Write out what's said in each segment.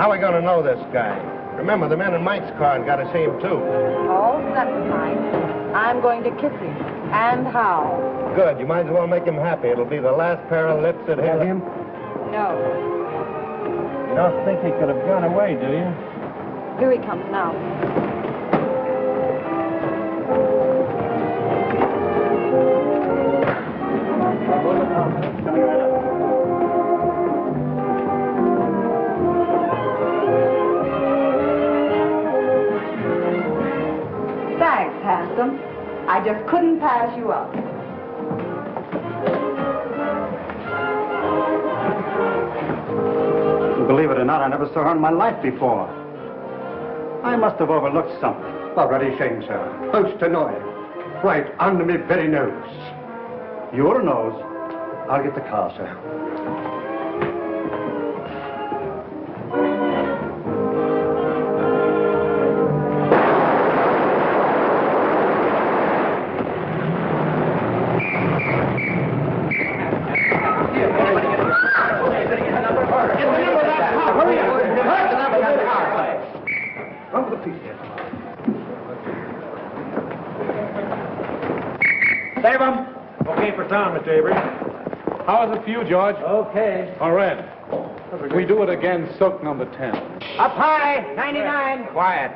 How are we going to know this guy? Remember, the men in Mike's car got to see him, too. Oh, never mind. I'm going to kiss him. And how? Good. You might as well make him happy. It'll be the last pair of lips that hit him. No. You don't think he could have gone away, do you? Here he comes now. Coming right up. Thanks, handsome. I just couldn't pass you up. Believe it or not, I never saw her in my life before. I must have overlooked something. A very shame, sir. Most annoying. Right under me very nose. Your nose? I'll get the car, sir. Save him. Okay for town, Mr. Avery. How is it for you, George? Okay. All right. We do it again, soak number 10. Up high, 99. Quiet.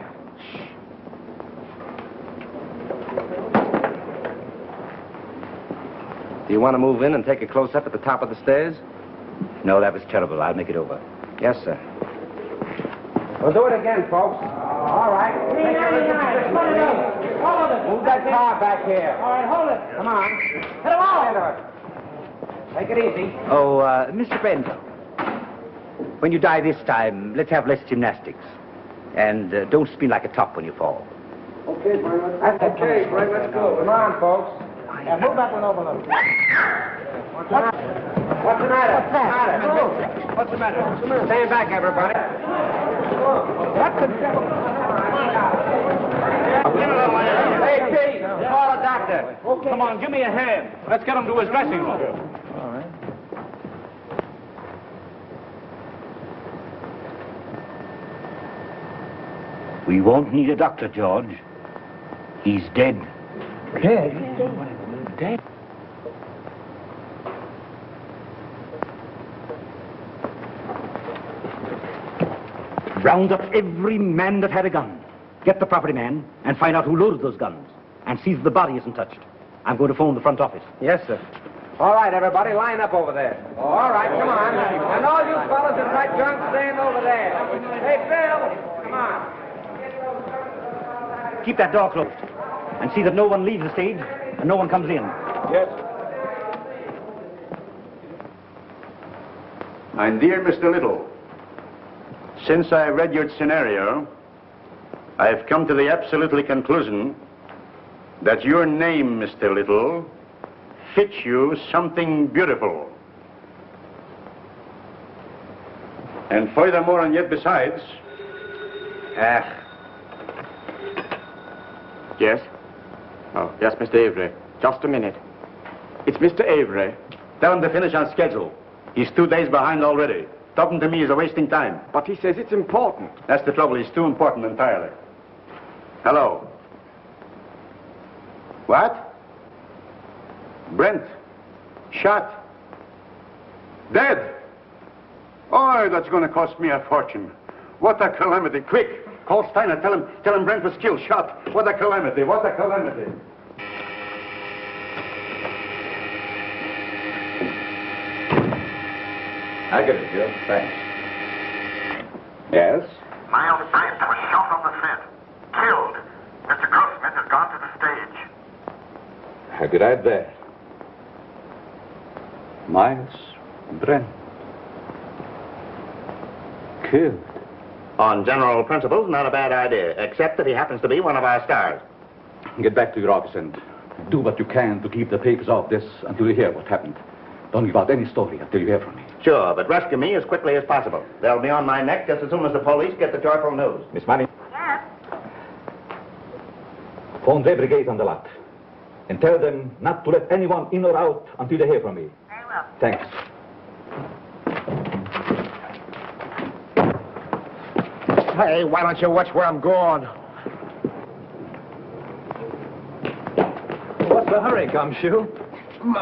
Do you want to move in and take a close-up at the top of the stairs? No, that was terrible. I'll make it over. Yes, sir. We'll do it again, folks. All right. 399. Put it up. Hold it. Move that car back here. All right, hold it. Come on. Hit them all. Take it easy. Oh, Mr. Brent, when you die this time, let's have less gymnastics. And don't spin like a top when you fall. Okay, Brent. That's okay, Brent. Let's go. Come on, folks. Yeah, move that one over a little. What's the matter? What's the matter? What's the matter? Stand back, everybody. What's the devil? Hey, Pete, call a doctor. Okay. Come on, give me a hand. Let's get him to his dressing room. All right. We won't need a doctor, George. He's dead. Dead? Dead? Round up every man that had a gun. Get the property man and find out who loaded those guns. And see that the body isn't touched. I'm going to phone the front office. Yes, sir. All right, everybody, line up over there. All right, come on. And all you fellas in that junk, stand over there. Hey, Bill, come on. Keep that door closed. And see that no one leaves the stage and no one comes in. Yes. My dear Mr. Little, since I read your scenario, I've come to the absolutely conclusion that your name, Mr. Little, fits you something beautiful. And furthermore, and yet besides... Yes? Oh, yes, Mr. Avery. Just a minute. It's Mr. Avery. Tell him to finish on schedule. He's 2 days behind already. Talking to me is a wasting time. But he says it's important. That's the trouble. He's too important entirely. Hello. What? Brent. Shot. Dead. Oh, that's going to cost me a fortune. What a calamity. Quick. Call Steiner. Tell him Brent was killed, shot. What a calamity. What a calamity. I get it, Joe. Thanks. Yes? Myles Brent was shot on the set. Killed. Mr. Grossman has gone to the stage. How did I there? Myles Brent. Killed. On general principles, not a bad idea, except that he happens to be one of our stars. Get back to your office and do what you can to keep the papers off this until you hear what happened. Don't give out any story until you hear from me. Sure, but rescue me as quickly as possible. They'll be on my neck just as soon as the police get the joyful news. Miss Money? Yes? Phone the brigade on the lot. And tell them not to let anyone in or out until they hear from me. Very well. Thanks. Hey, why don't you watch where I'm going? What's the hurry, Gumshoe?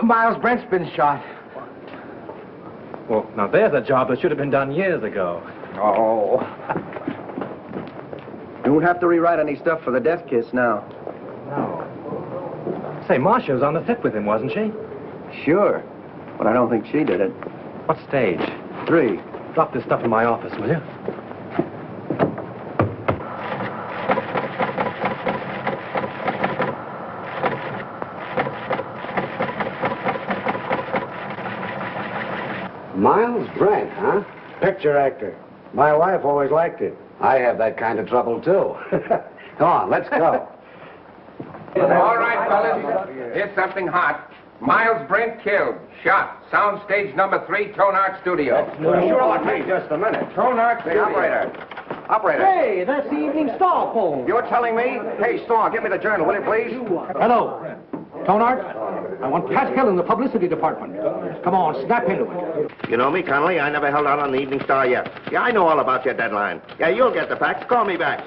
Myles Brent's been shot. Well, now there's a job that should have been done years ago. Oh. You won't have to rewrite any stuff for the death kiss now. No. Say, Marcia was on the set with him, wasn't she? Sure, but I don't think she did it. What stage? 3. Drop this stuff in my office, will you? Myles Brent, huh? Picture actor. My wife always liked it. I have that kind of trouble, too. Come on, let's go. All right, fellas. Here's something hot. Myles Brent killed. Shot. Soundstage number 3, Tone Art Studio. Sure, wait just a minute. Tone Art Hey, Studio. Operator. Hey, that's the Evening Star poem. You're telling me? Hey, Star, give me the journal, will you, please? Hello. Tonart, I want Pascal in the publicity department. Come on, snap into it. You know me, Connolly. I never held out on the Evening Star yet. Yeah, I know all about your deadline. Yeah, you'll get the facts. Call me back.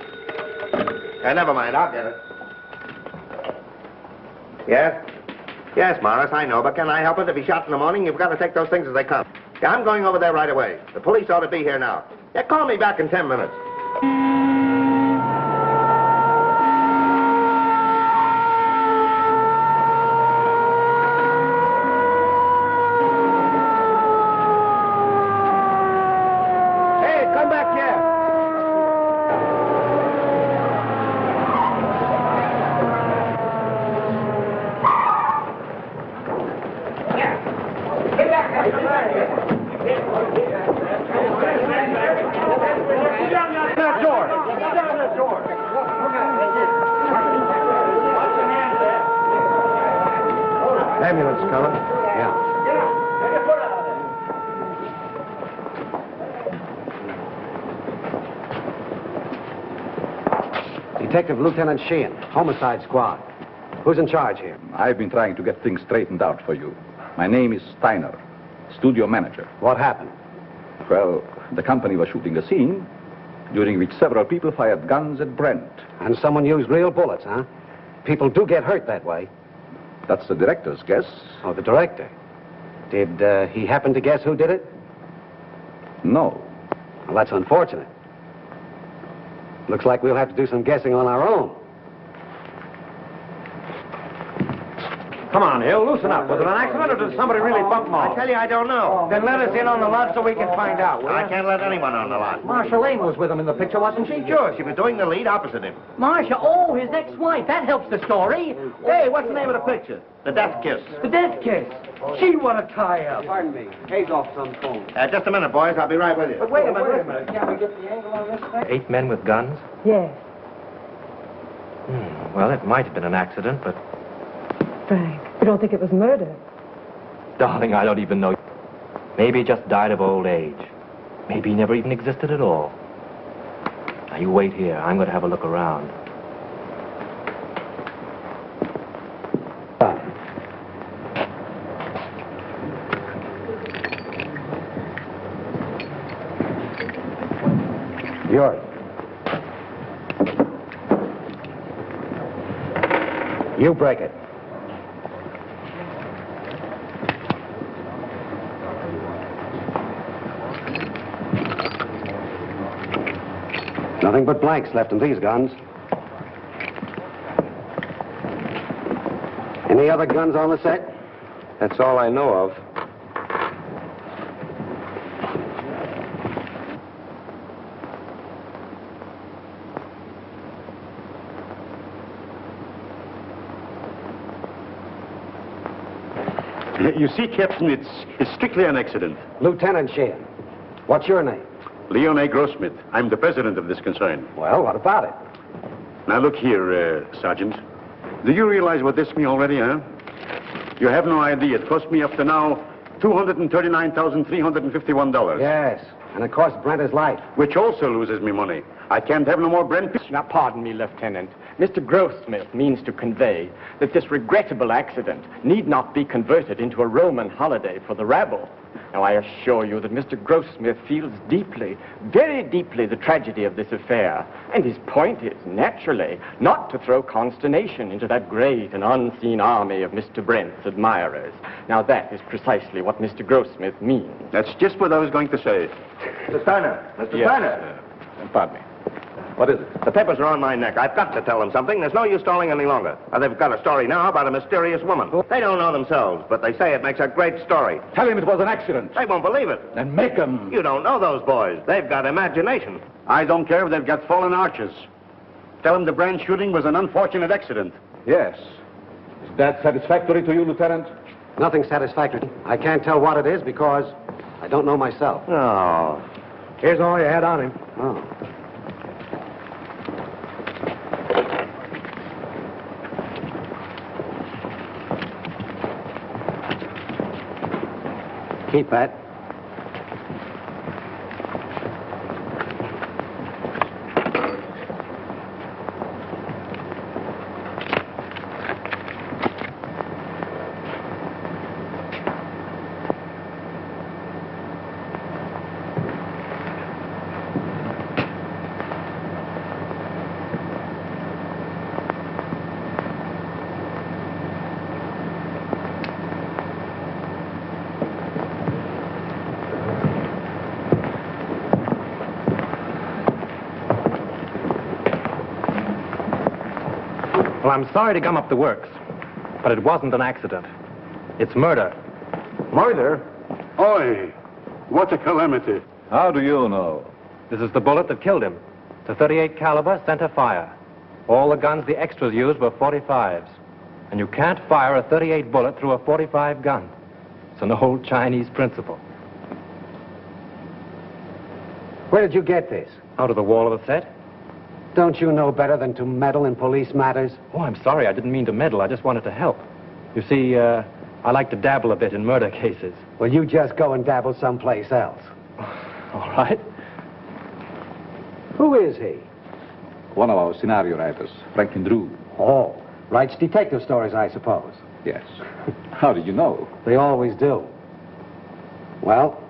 Never mind. I'll get it. Yes? Yes, Morris, I know, but can I help it? If he's shot in the morning, you've got to take those things as they come. Yeah, I'm going over there right away. The police ought to be here now. Yeah, call me back in 10 minutes. Ambulance coming. Yeah. Detective Lieutenant Sheehan, Homicide Squad. Who's in charge here? I've been trying to get things straightened out for you. My name is Steiner, studio manager. What happened? Well, the company was shooting a scene during which several people fired guns at Brent. And someone used real bullets, huh? People do get hurt that way. That's the director's guess. Oh, the director. Did he happen to guess who did it? No. Well, that's unfortunate. Looks like we'll have to do some guessing on our own. Come on, Hill, loosen up. Was it an accident or did somebody really bump Maul? I tell you, I don't know. Then let us in on the lot so we can find out, will I you? can't let anyone on the lot. Marcia Lane was with him in the picture, wasn't she? Sure, she was doing the lead opposite him. Marcia, oh, his ex-wife. That helps the story. Hey, what's the name of the picture? The Death Kiss. The death kiss. Gee, what a tie-up. Pardon me. Hayes off some phone. Just a minute, boys. I'll be right with you. But wait a minute. Can we get the angle on this thing? 8 men with guns? Yes, Well, it might have been an accident, but... Frank. You don't think it was murder? Darling, I don't even know. Maybe he just died of old age. Maybe he never even existed at all. Now, you wait here. I'm going to have a look around. Yours. You break it. Nothing but blanks left in these guns. Any other guns on the set? That's all I know of. You see, Captain, it's strictly an accident. Lieutenant Sheehan. What's your name? Leon A. Grossmith. I'm the president of this concern. Well, what about it? Now, look here, Sergeant. Do you realize what this means already, huh? You have no idea. It cost me up to now $239,351. Yes, and it cost Brent his life. Which also loses me money. I can't have no more Brent. Now, pardon me, Lieutenant. Mr. Grossmith means to convey that this regrettable accident need not be converted into a Roman holiday for the rabble. Now, I assure you that Mr. Grossmith feels deeply, very deeply, the tragedy of this affair. And his point is, naturally, not to throw consternation into that great and unseen army of Mr. Brent's admirers. Now, that is precisely what Mr. Grossmith means. That's just what I was going to say. Mr. Steiner! Mr. Steiner! Pardon me. What is it? The papers are on my neck. I've got to tell them something. There's no use stalling any longer. They've got a story now about a mysterious woman. They don't know themselves, but they say it makes a great story. Tell him it was an accident. They won't believe it. Then make him. You don't know those boys. They've got imagination. I don't care if they've got fallen arches. Tell them the Brent shooting was an unfortunate accident. Yes. Is that satisfactory to you, Lieutenant? Nothing satisfactory. I can't tell what it is because I don't know myself. Oh. Here's all you had on him. Oh. Keep that. Well, I'm sorry to gum up the works, but it wasn't an accident. It's murder. Murder? Oi, what a calamity. How do you know? This is the bullet that killed him. It's a .38 caliber center fire. All the guns the extras used were .45s. And you can't fire a .38 bullet through a .45 gun. It's an old Chinese principle. Where did you get this? Out of the wall of the set? Don't you know better than to meddle in police matters? Oh, I'm sorry. I didn't mean to meddle. I just wanted to help. You see, I like to dabble a bit in murder cases. Well, you just go and dabble someplace else. All right. Who is he? One of our scenario writers, Franklyn Drew. Oh, writes detective stories, I suppose. Yes. How did you know? They always do. Well,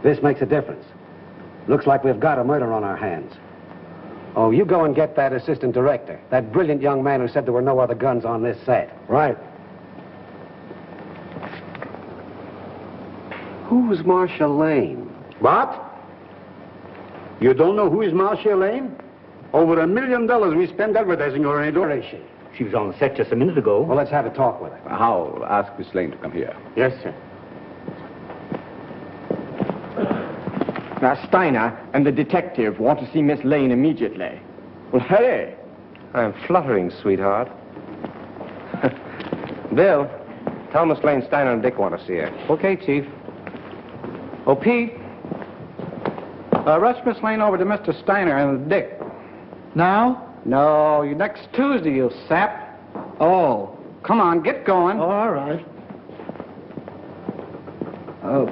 this makes a difference. Looks like we've got a murder on our hands. Oh, you go and get that assistant director, that brilliant young man who said there were no other guns on this set. Right. Who's Marcia Lane? What? You don't know who is Marcia Lane? Over $1 million we spent advertising her in. Where is she? She was on the set just a minute ago. Well, let's have a talk with her. I'll ask Miss Lane to come here. Yes, sir. Now, Steiner and the detective want to see Miss Lane immediately. Well, hurry. I'm fluttering, sweetheart. Bill, tell Miss Lane Steiner and Dick want to see her. Okay, Chief. Oh, Pete. Rush Miss Lane over to Mr. Steiner and Dick. Now? No, next Tuesday, you sap. Oh, come on, get going. Oh, all right.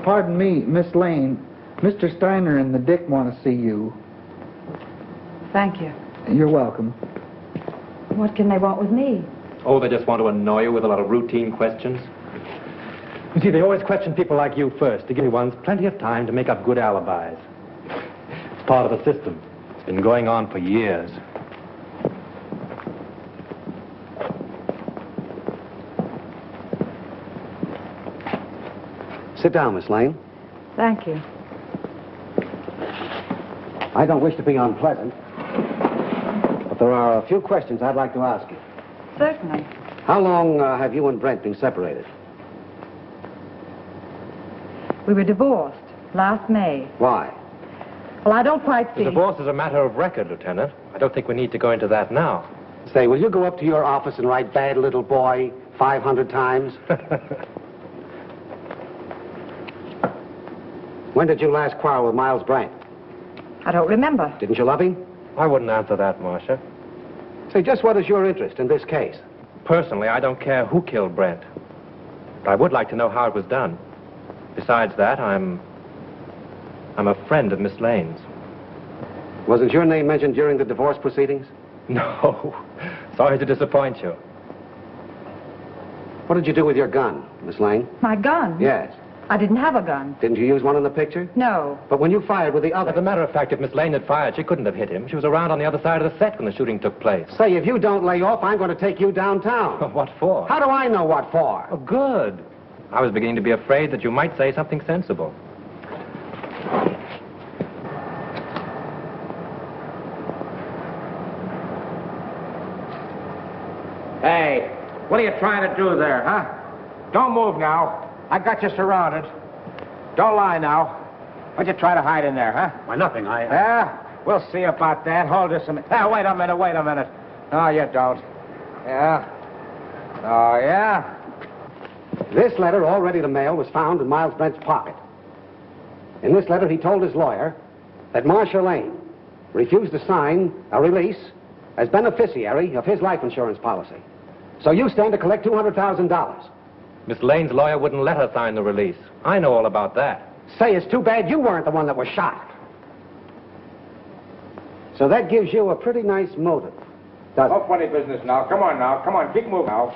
Pardon me, Miss Lane. Mr. Steiner and the Dick want to see you. Thank you. You're welcome. What can they want with me? Oh, they just want to annoy you with a lot of routine questions. You see, they always question people like you first to give you ones plenty of time to make up good alibis. It's part of the system. It's been going on for years. Sit down, Miss Lane. Thank you. I don't wish to be unpleasant, but there are a few questions I'd like to ask you. Certainly. How long have you and Brent been separated? We were divorced last May. Why? Well, I don't quite see. The divorce is a matter of record, Lieutenant. I don't think we need to go into that now. Say, will you go up to your office and write "bad little boy" 500 times? When did you last quarrel with Myles Brent? I don't remember. Didn't you love him? I wouldn't answer that, Marcia. Say, just what is your interest in this case? Personally, I don't care who killed Brent. But I would like to know how it was done. Besides that, I'm a friend of Miss Lane's. Wasn't your name mentioned during the divorce proceedings? No. Sorry to disappoint you. What did you do with your gun, Miss Lane? My gun? Yes. I didn't have a gun. Didn't you use one in the picture? No. But when you fired with the other... As a matter of fact, if Miss Lane had fired, she couldn't have hit him. She was around on the other side of the set when the shooting took place. Say, if you don't lay off, I'm going to take you downtown. What for? How do I know what for? Oh, good. I was beginning to be afraid that you might say something sensible. Hey, what are you trying to do there, huh? Don't move now. I got you surrounded. Don't lie now. What'd you try to hide in there, huh? Why, nothing. Yeah? We'll see about that. Hold this a minute. Wait a minute. No, you don't. Yeah? Oh, yeah? This letter, all ready to mail, was found in Myles Brent's pocket. In this letter, he told his lawyer that Marcia Lane refused to sign a release as beneficiary of his life insurance policy. So you stand to collect $200,000. Miss Lane's lawyer wouldn't let her sign the release. I know all about that. Say, it's too bad you weren't the one that was shot. So that gives you a pretty nice motive, doesn't it? No funny business now. Come on, keep moving now.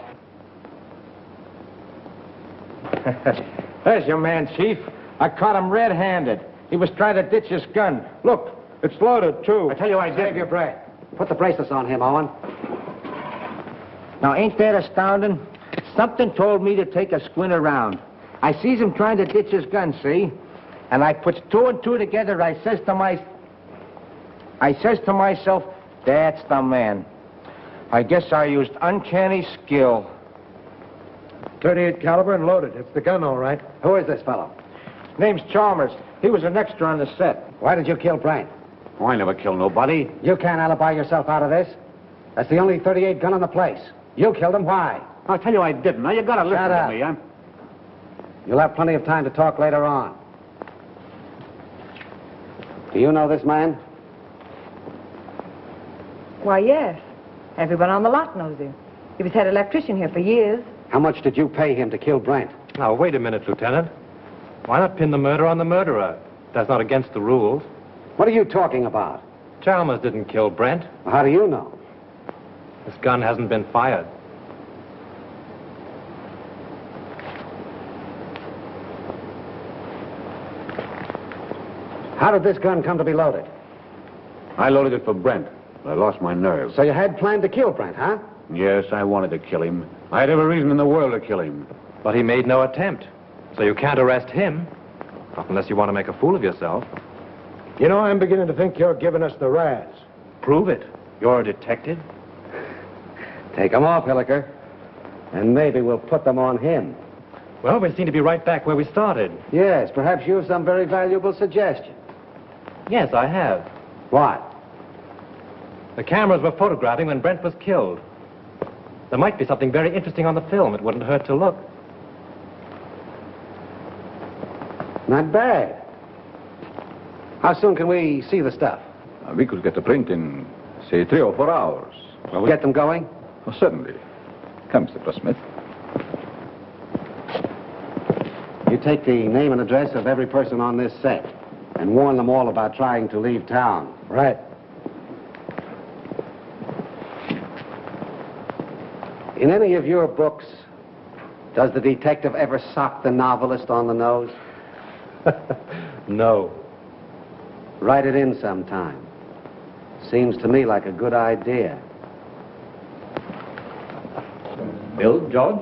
There's your man, Chief. I caught him red-handed. He was trying to ditch his gun. Look, it's loaded, too. I tell you, I did. Save your breath. Put the bracelets on him, Owen. Now, ain't that astounding? Something told me to take a squint around. I sees him trying to ditch his gun, see? And I puts two and two together. I says to myself, that's the man. I guess I used uncanny skill. 38 caliber and loaded. It's the gun, all right. Who is this fellow? Name's Chalmers. He was an extra on the set. Why did you kill Brent? Oh, I never killed nobody. You can't alibi yourself out of this. That's the only 38 gun in the place. You killed him. Why? I'll tell you I didn't. Now, you gotta listen Shut to up. me. You'll have plenty of time to talk later on. Do you know this man? Why, yes. Everyone on the lot knows him. He was head electrician here for years. How much did you pay him to kill Brent? Now, wait a minute, Lieutenant. Why not pin the murder on the murderer? That's not against the rules. What are you talking about? Chalmers didn't kill Brent. How do you know? This gun hasn't been fired. How did this gun come to be loaded? I loaded it for Brent. I lost my nerve. So you had planned to kill Brent, huh? Yes, I wanted to kill him. I had every reason in the world to kill him. But he made no attempt. So you can't arrest him. Not unless you want to make a fool of yourself. You know, I'm beginning to think you're giving us the razz. Prove it. You're a detective. Take them off, Hilliker. And maybe we'll put them on him. Well, we seem to be right back where we started. Yes, perhaps you have some very valuable suggestion. Yes, I have. What? The cameras were photographing when Brent was killed. There might be something very interesting on the film. It wouldn't hurt to look. Not bad. How soon can we see the stuff? We could get the print in, say, 3 or 4 hours. Well, get them going? Oh, certainly. Come, Mr. Grossmith. You take the name and address of every person on this set and warn them all about trying to leave town. Right. In any of your books, does the detective ever sock the novelist on the nose? No. Write it in sometime. Seems to me like a good idea. Bill, George?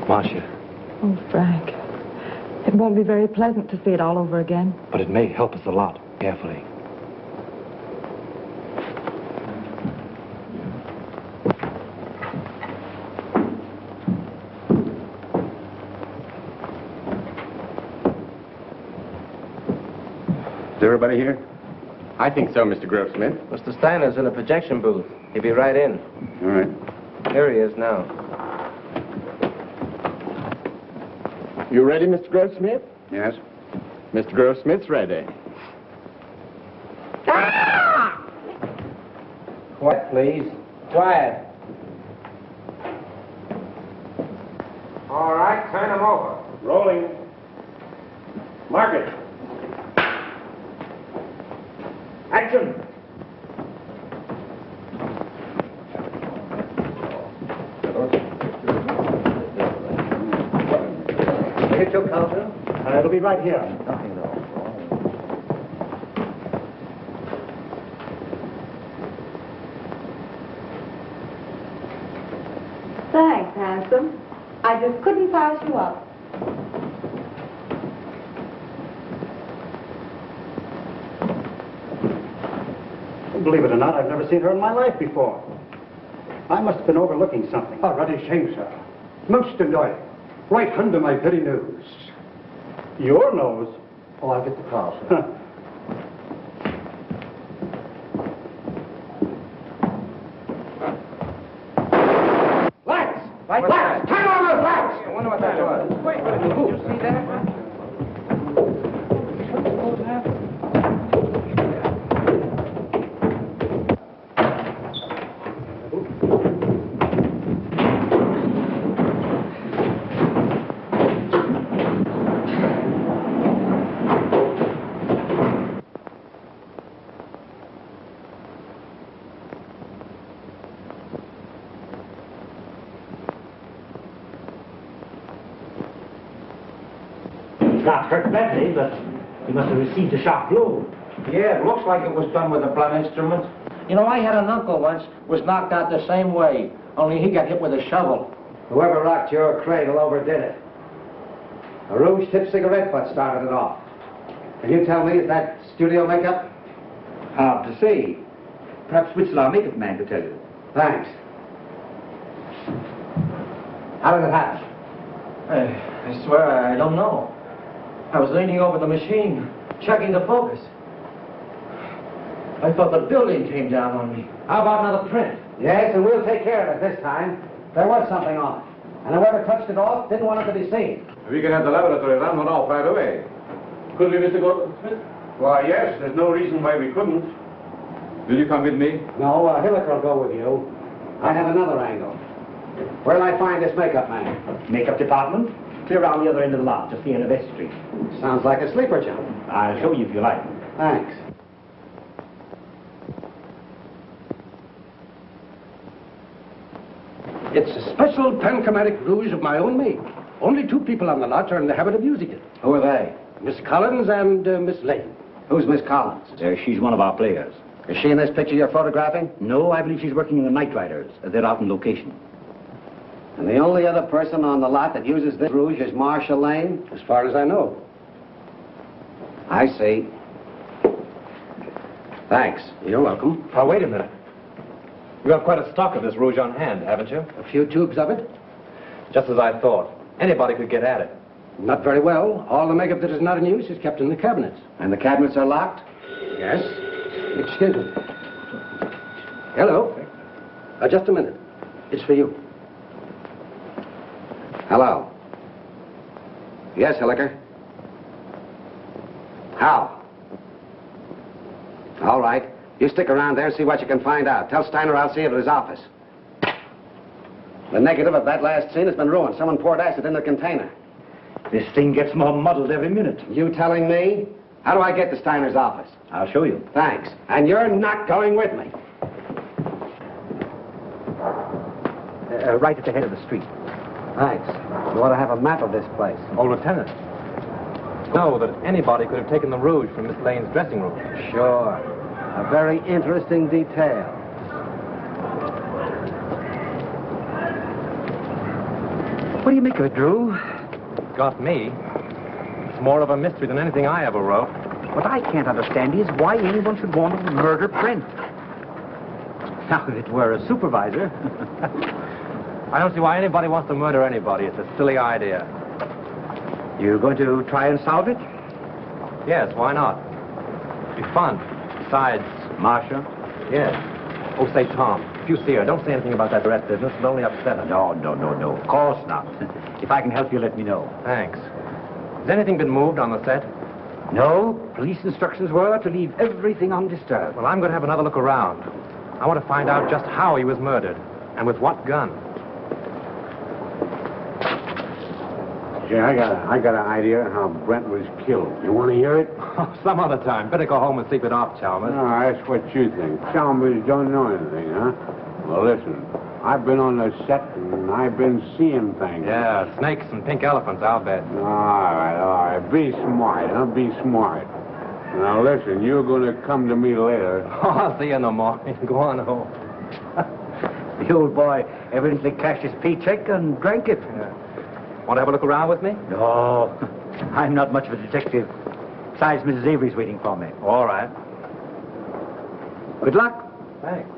Marcia. Oh, Frank. It won't be very pleasant to see it all over again. But it may help us a lot. Carefully. Is everybody here? I think so, Mr. Grossmith. Mr. Steiner's in a projection booth. He'll be right in. All right. Here he is now. You ready, Mr. Grossmith? Yes? Mr. Grossmith's ready. Quiet, please. Quiet. All right, turn him over. Rolling. Mark it. Action. Hit your counter? It'll be right here. Thanks, handsome. I just couldn't pass you up. Believe it or not, I've never seen her in my life before. I must have been overlooking something. Oh, bloody shame, sir. Most annoying. Right under my very nose. Your nose? Oh, I'll get the car, sir. Lights! Lights! Turn on those lights! I wonder what that was. Wait, did you see that? Not hurt badly, but he must have received a sharp blow. Yeah, it looks like it was done with a blunt instrument. You know, I had an uncle once was knocked out the same way, only he got hit with a shovel. Whoever rocked your cradle overdid it. A rouge-tipped cigarette butt started it off. Can you tell me, is that studio makeup? Hard to say. Perhaps Whittle, our makeup man, could tell you. Thanks. How did it happen? I swear I don't know. I was leaning over the machine, checking the focus. I thought the building came down on me. How about another print? Yes, and we'll take care of it this time. There was something on it. And whoever touched it off didn't want it to be seen. We can have the laboratory run one off right away. Could we, Mr. Goldsmith? Why, yes. There's no reason why we couldn't. Will you come with me? No, Hilliker will go with you. I have another angle. Where'll I find this makeup man? Makeup department? Clear around the other end of the lot, just the end of vestry. Sounds like a sleeper jump. I'll show you if you like. Thanks. It's a special panchromatic rouge of my own make. Only 2 people on the lot are in the habit of using it. Who are they? Miss Collins and Miss Lane. Who's Miss Collins? She's one of our players. Is she in this picture you're photographing? No, I believe she's working in the Night Riders. They're out on location. And the only other person on the lot that uses this rouge is Marcia Lane? As far as I know. I see. Thanks. You're welcome. Oh, wait a minute. You have quite a stock of this rouge on hand, haven't you? A few tubes of it? Just as I thought. Anybody could get at it. Not very well. All the makeup that is not in use is kept in the cabinets. And the cabinets are locked? Yes. Excuse me. Hello. Just a minute. It's for you. Hello. Yes, Hilliker. How? All right. You stick around there and see what you can find out. Tell Steiner I'll see you at his office. The negative of that last scene has been ruined. Someone poured acid in the container. This thing gets more muddled every minute. You telling me? How do I get to Steiner's office? I'll show you. Thanks. And you're not going with me. Right at the head of the street. Thanks. You ought to have a map of this place. Oh, Lieutenant. Know that anybody could have taken the rouge from Miss Lane's dressing room. Sure. A very interesting detail. What do you make of it, Drew? Got me. It's more of a mystery than anything I ever wrote. What I can't understand is why anyone should want to murder Brent. Now, if it were a supervisor... I don't see why anybody wants to murder anybody. It's a silly idea. You're going to try and solve it? Yes, why not? It'd be fun. Besides... Marcia? Yes. Oh, say, Tom, if you see her, don't say anything about that rat business. It'll only upset her. No. Of course not. If I can help you, let me know. Thanks. Has anything been moved on the set? No. Police instructions were to leave everything undisturbed. Well, I'm going to have another look around. I want to find out just how he was murdered and with what gun. Yeah, I got an idea how Brent was killed. You want to hear it? Some other time. Better go home and sleep it off, Chalmers. No, that's what you think. Chalmers don't know anything, huh? Well, listen. I've been on the set and I've been seeing things. Yeah, snakes and pink elephants, I'll bet. All right. Be smart, huh? Be smart. Now, listen, you're going to come to me later. Oh, I'll see you in the morning. Go on home. The old boy evidently cashed his paycheck and drank it. Yeah. Want to have a look around with me? No, I'm not much of a detective. Besides, Mrs. Avery's waiting for me. All right. Good luck. Thanks.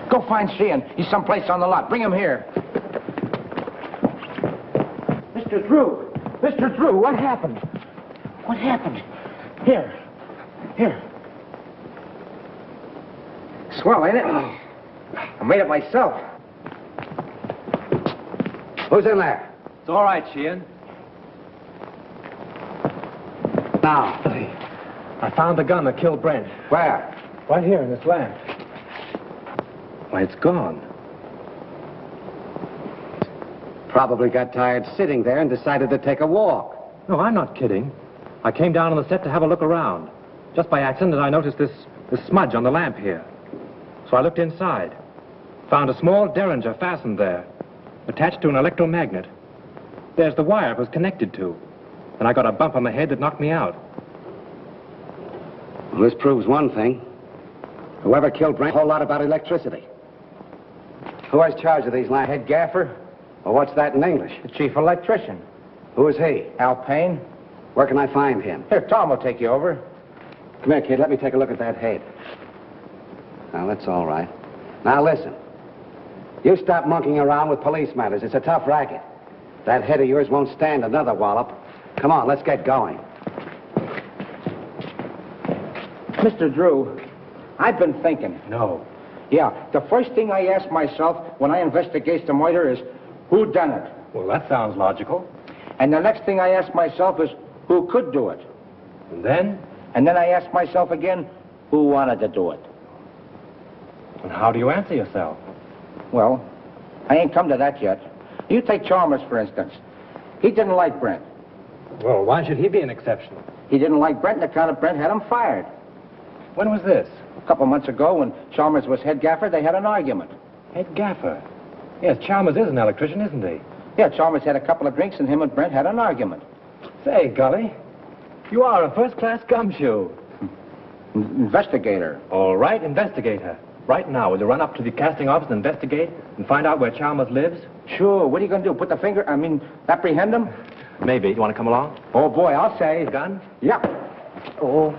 Go find Sheehan. He's someplace on the lot. Bring him here. Mr. Drew! Mr. Drew, what happened? What happened? Here. Swell, ain't it? I made it myself. Who's in there? It's all right, Sheehan. Now. I found the gun that killed Brent. Where? Right here in this lamp. Why, it's gone. Probably got tired sitting there and decided to take a walk. No, I'm not kidding. I came down on the set to have a look around. Just by accident, I noticed this smudge on the lamp here. So I looked inside. Found a small derringer fastened there, attached to an electromagnet. There's the wire it was connected to. And I got a bump on the head that knocked me out. Well, this proves one thing. Whoever killed Brent, a whole lot about electricity. Who has charge of these lamps? Head gaffer, Well, what's that in English? the chief electrician. Who is he? Al Payne. Where can I find him? Here, Tom will take you over. Come here, kid. Let me take a look at that head. Now, that's all right. Now, listen. You stop monkeying around with police matters. It's a tough racket. That head of yours won't stand another wallop. Come on, let's get going. Mr. Drew, I've been thinking. No. Yeah, the first thing I ask myself when I investigate the murder is, who done it? Well, that sounds logical. And the next thing I ask myself is, who could do it? And then? And then I ask myself again, who wanted to do it? And how do you answer yourself? Well, I ain't come to that yet. You take Chalmers, for instance. He didn't like Brent. Well, why should he be an exception? He didn't like Brent on account of Brent had him fired. When was this? A couple months ago, when Chalmers was head gaffer, they had an argument. Head gaffer? Yes, Chalmers is an electrician, isn't he? Yeah, Chalmers had a couple of drinks, and him and Brent had an argument. Say, Gully, you are a first-class gumshoe. Investigator. All right, investigator. Right now, will you run up to the casting office and investigate and find out where Chalmers lives? Sure. What are you going to do? Apprehend him? Maybe. You want to come along? Oh, boy, I'll say. The gun? Yeah. Oh.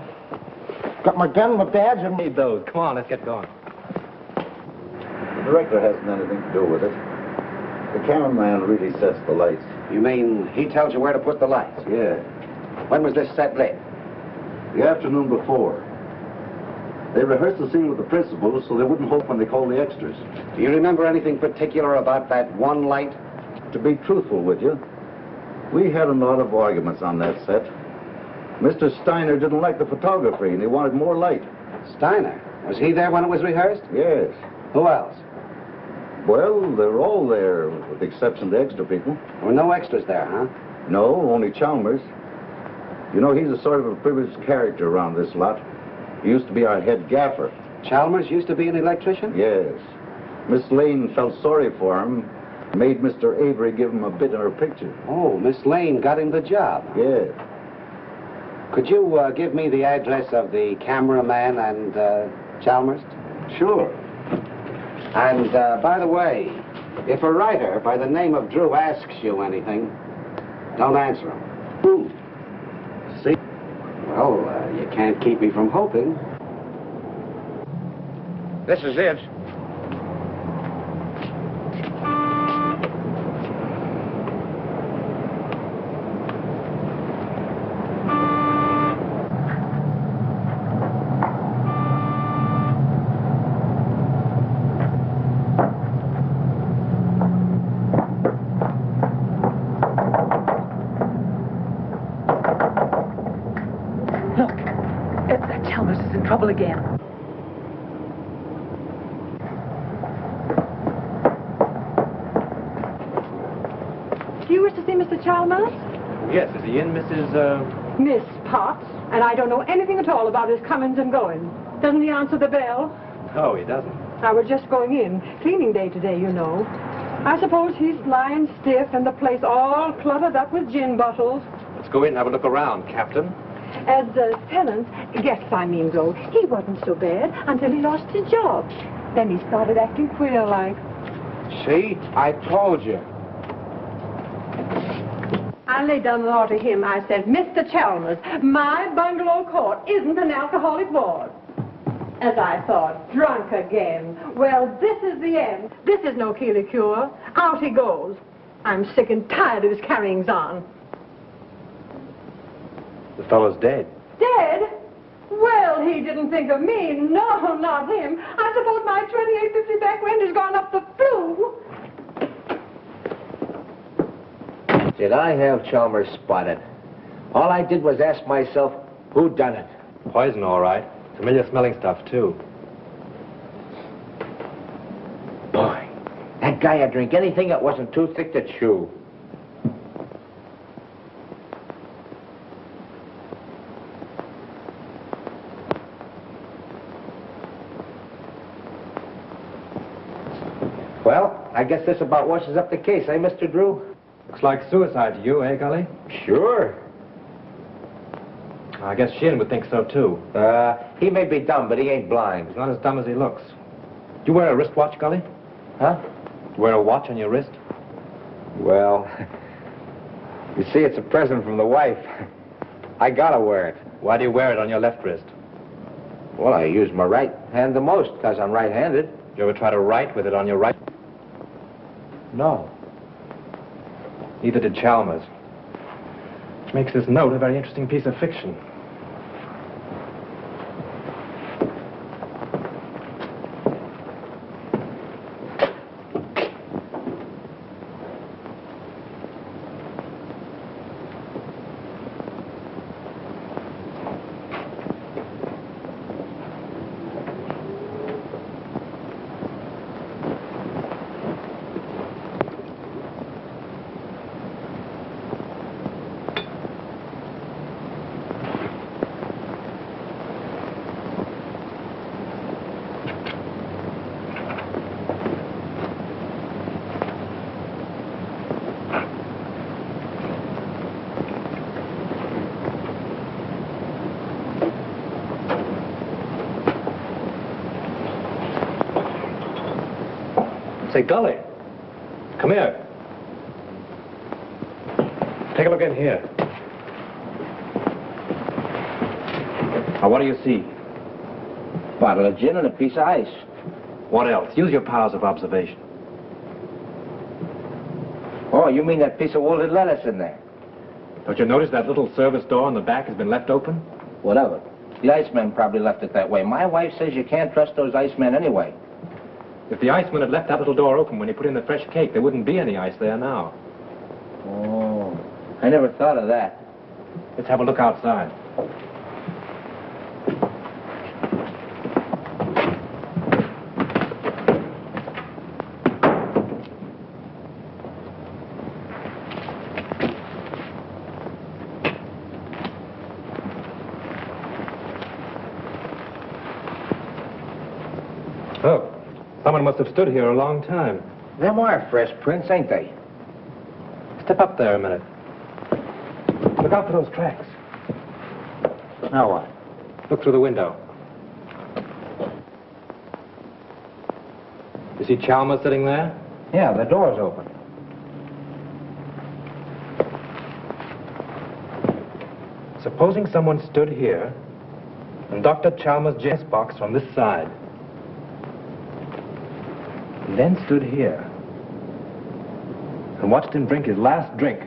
Got my gun, my badge, and Need those. Come on, let's get going. The director hasn't anything to do with it. The cameraman really sets the lights. You mean he tells you where to put the lights? Yeah. When was this set lit? The afternoon before. They rehearsed the scene with the principals so they wouldn't hope when they called the extras. Do you remember anything particular about that one light? To be truthful with you, we had a lot of arguments on that set. Mr. Steiner didn't like the photography and he wanted more light. Steiner? Was he there when it was rehearsed? Yes. Who else? Well, they were all there, with the exception of the extra people. There were no extras there, huh? No, only Chalmers. You know, he's a sort of a privileged character around this lot. He used to be our head gaffer. Chalmers used to be an electrician? Yes. Miss Lane felt sorry for him, made Mr. Avery give him a bit in her picture. Oh, Miss Lane got him the job. Yes. Could you give me the address of the cameraman and Chalmers? Sure. And, by the way, if a writer by the name of Drew asks you anything, don't answer him. Who? See? Well, you can't keep me from hoping. This is it. Chalmers is in trouble again. Do you wish to see Mr. Chalmers? Yes, is he in, Mrs. Miss Potts. And I don't know anything at all about his comings and goings. Doesn't he answer the bell? No, he doesn't. I was just going in. Cleaning day today, you know. I suppose he's lying stiff and the place all cluttered up with gin bottles. Let's go in and have a look around, Captain. As tenant, guests I mean though, he wasn't so bad until he lost his job. Then he started acting queer like. See? I told you. I laid down the law to him. I said, Mr. Chalmers, my bungalow court isn't an alcoholic ward. As I thought, drunk again. Well, this is the end. This is no Keeley cure. Out he goes. I'm sick and tired of his carryings on. The fellow's dead. Dead? Well, he didn't think of me. No, not him. I suppose my 2850 back wind has gone up the flue. Did I have Chalmers spotted? All I did was ask myself, who done it? Poison, all right. Familiar smelling stuff, too. Boy, that guy'd drink anything that wasn't too thick to chew. Well, I guess this about washes up the case, eh, Mr. Drew? Looks like suicide to you, eh, Gully? Sure. I guess Sheehan would think so, too. He may be dumb, but he ain't blind. He's not as dumb as he looks. Do you wear a wristwatch, Gully? Huh? Do you wear a watch on your wrist? Well, you see, it's a present from the wife. I gotta wear it. Why do you wear it on your left wrist? Well, I use my right hand the most, because I'm right-handed. You ever try to write with it on your right? No. Neither did Chalmers. Which makes this note a very interesting piece of fiction. Say, Gully, come here. Take a look in here. Now, what do you see? Bottle of gin and a piece of ice. What else? Use your powers of observation. Oh, you mean that piece of wilted lettuce in there? Don't you notice that little service door on the back has been left open? What of it? The Iceman probably left it that way. My wife says you can't trust those Icemen anyway. If the Iceman had left that little door open when he put in the fresh cake, there wouldn't be any ice there now. Oh, I never thought of that. Let's have a look outside. Oh, someone must have stood here a long time. Them are fresh prints, ain't they? Step up there a minute. Look out for those tracks. Now what? Look through the window. You see Chalmers sitting there? Yeah, the door's open. Supposing someone stood here and Dr. Chalmers' James box from this side. And then stood here and watched him drink his last drink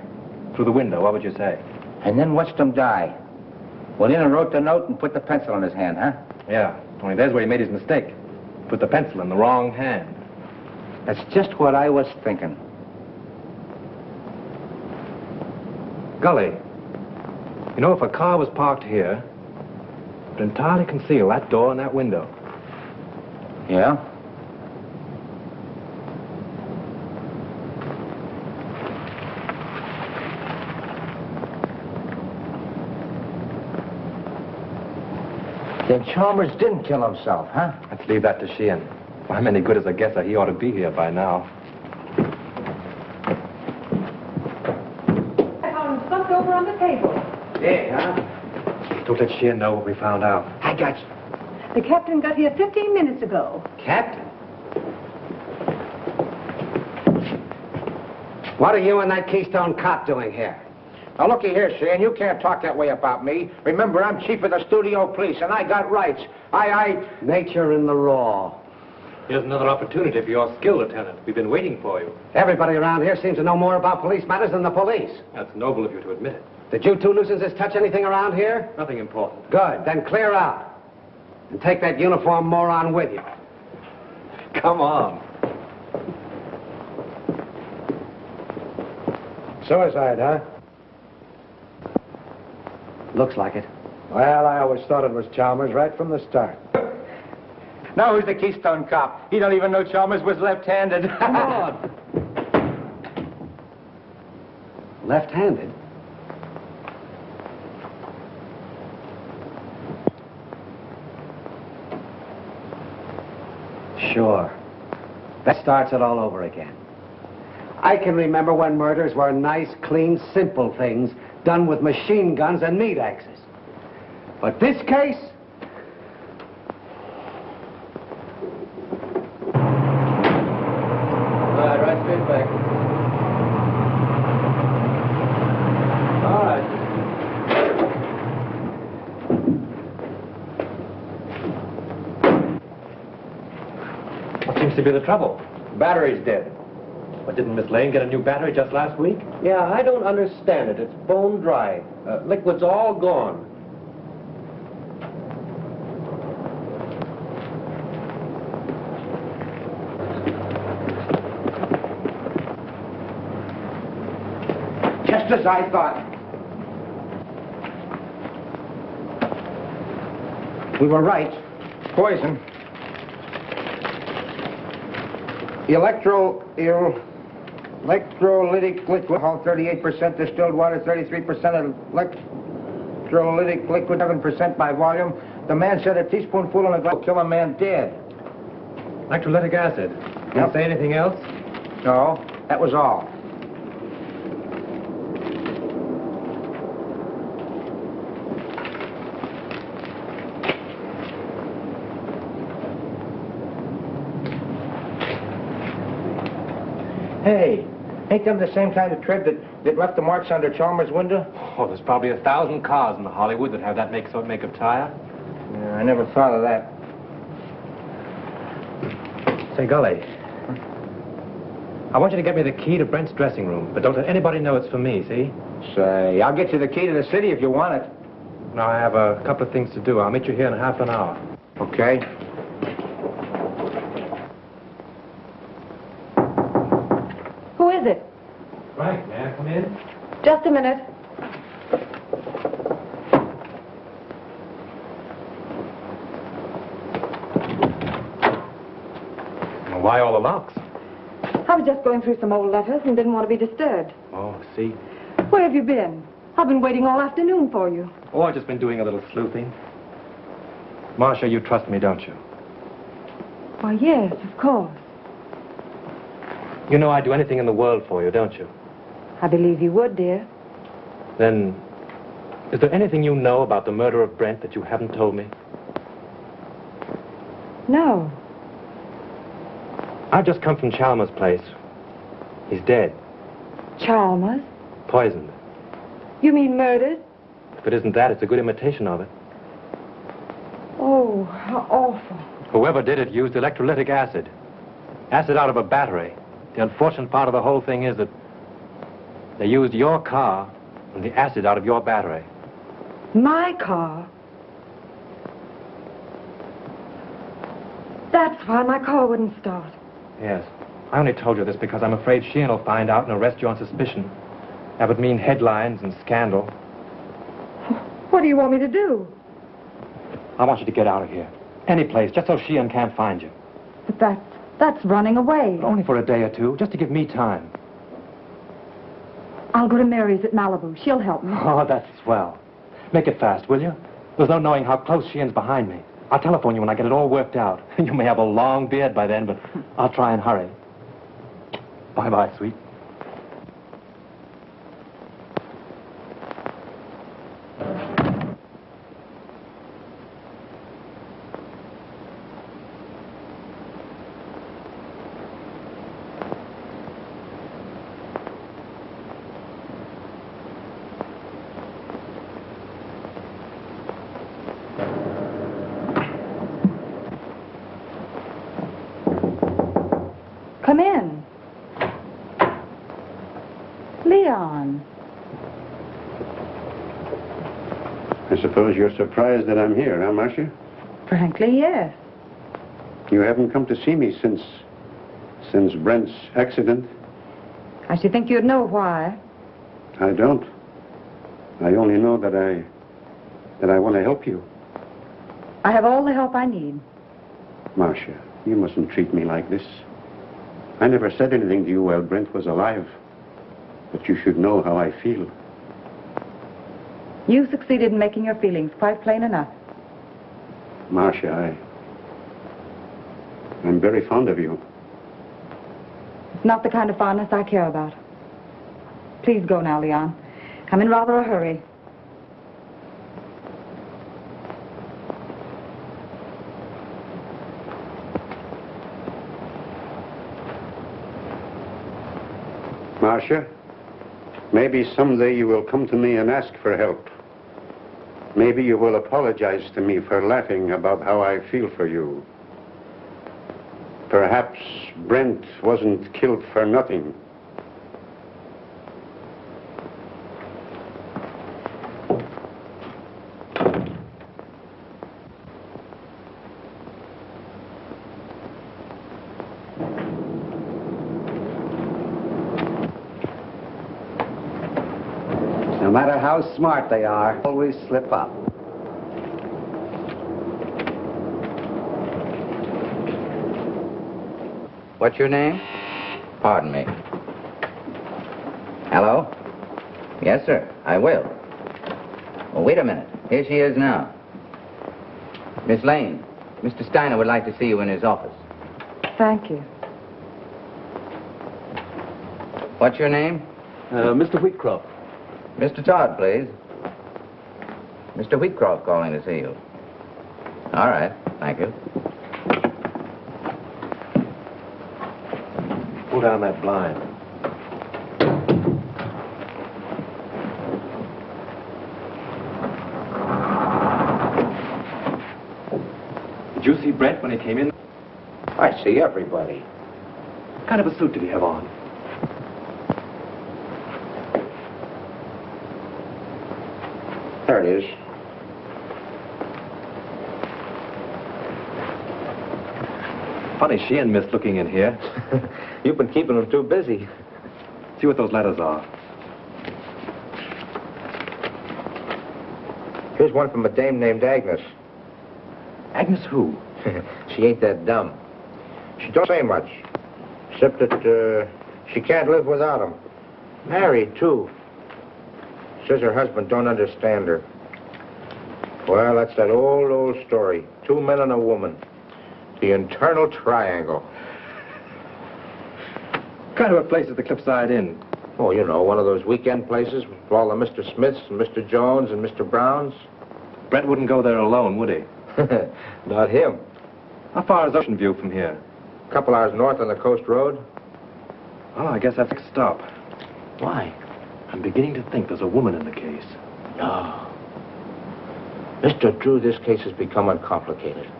through the window, what would you say? And then watched him die. Went in and wrote the note and put the pencil in his hand, huh? Yeah, only there's where he made his mistake. Put the pencil in the wrong hand. That's just what I was thinking. Gully, you know, if a car was parked here, it would entirely conceal that door and that window. Yeah? Then Chalmers didn't kill himself, huh? Let's leave that to Sheehan. If I'm any good as a guesser, he ought to be here by now. I found stuff over on the table. Yeah, huh? Don't let Sheehan know what we found out. I got you. The captain got here 15 minutes ago. Captain? What are you and that Keystone cop doing here? Now, looky here, Sheehan, you can't talk that way about me. Remember, I'm chief of the studio police, and I got rights. Nature in the raw. Here's another opportunity for your skill, Lieutenant. We've been waiting for you. Everybody around here seems to know more about police matters than the police. That's noble of you to admit it. Did you two nuisances touch anything around here? Nothing important. Good. Then clear out. And take that uniform moron with you. Come on. Suicide, huh? Looks like it. Well, I always thought it was Chalmers right from the start. Now who's the Keystone cop? He don't even know Chalmers was left-handed. Come on. Left-handed? Sure. That starts it all over again. I can remember when murders were nice, clean, simple things done with machine guns and meat axes. But this case? Right straight back. All right. What seems to be the trouble? Battery's dead. But didn't Miss Lane get a new battery just last week? Yeah, I don't understand it. It's bone dry. Liquid's all gone. Just as I thought. We were right. Poison. Electrolytic liquid, 38% distilled water, 33% electrolytic liquid, 7% by volume. The man said a teaspoonful in a glass will kill a man dead. Electrolytic acid. Didn't say anything else? No, that was all. Hey, ain't them the same kind of tread that left the marks under Chalmers' window? Oh, there's probably 1,000 cars in Hollywood that have that make of tire. Yeah, I never thought of that. Say, Gully, I want you to get me the key to Brent's dressing room, but don't let anybody know it's for me, see? Say, I'll get you the key to the city if you want it. Now, I have a couple of things to do. I'll meet you here in half an hour. Okay. Who is it? Frank, may I come in? Just a minute. Well, why all the locks? I was just going through some old letters and didn't want to be disturbed. Oh, see? Where have you been? I've been waiting all afternoon for you. Oh, I've just been doing a little sleuthing. Marcia, you trust me, don't you? Why, yes, of course. You know I'd do anything in the world for you, don't you? I believe you would, dear. Then, is there anything you know about the murder of Brent that you haven't told me? No. I've just come from Chalmers' place. He's dead. Chalmers? Poisoned. You mean murdered? If it isn't that, it's a good imitation of it. Oh, how awful. Whoever did it used electrolytic acid. Acid out of a battery. The unfortunate part of the whole thing is that they used your car and the acid out of your battery. My car? That's why my car wouldn't start. Yes. I only told you this because I'm afraid Sheehan will find out and arrest you on suspicion. That would mean headlines and scandal. What do you want me to do? I want you to get out of here. Any place, just so Sheehan can't find you. But that's running away. But only for a day or two, just to give me time. I'll go to Mary's at Malibu. She'll help me. Oh, that's swell. Make it fast, will you? There's no knowing how close Sheehan's behind me. I'll telephone you when I get it all worked out. You may have a long beard by then, but I'll try and hurry. Bye-bye, sweet. Come in. Leon. I suppose you're surprised that I'm here, huh, Marcia? Frankly, yes. You haven't come to see me since Brent's accident? I should think you'd know why. I don't. I only know that I want to help you. I have all the help I need. Marcia, you mustn't treat me like this. I never said anything to you while Brent was alive. But you should know how I feel. You succeeded in making your feelings quite plain enough. Marcia, I'm very fond of you. It's not the kind of fondness I care about. Please go now, Leon. I'm in rather a hurry. Marcia, maybe someday you will come to me and ask for help. Maybe you will apologize to me for laughing about how I feel for you. Perhaps Brent wasn't killed for nothing. No matter how smart they are, always slip up. What's your name? Pardon me. Hello? Yes, sir, I will. Well, wait a minute. Here she is now. Miss Lane, Mr. Steiner would like to see you in his office. Thank you. What's your name? Mr. Wheatcroft. Mr. Todd, please. Mr. Wheatcroft calling to see you. All right, thank you. Pull down that blind. Did you see Brent when he came in? I see everybody. What kind of a suit did he have on? There it is. Funny Sheehan missed looking in here. You've been keeping him too busy. See what those letters are. Here's one from a dame named Agnes. Agnes who? She ain't that dumb. She don't say much, except that she can't live without him. Married, too. Says her husband don't understand her. Well, that's that old story. 2 men and a woman. The internal triangle. What kind of a place is the Cliffside Inn? Oh, you know, one of those weekend places with all the Mr. Smiths and Mr. Jones and Mr. Browns. Brent wouldn't go there alone, would he? Not him. How far is Ocean View from here? A couple hours north on the coast road. Oh, I guess that's a stop. Why? I'm beginning to think there's a woman in the case. No. Mr. Drew, this case has become uncomplicated.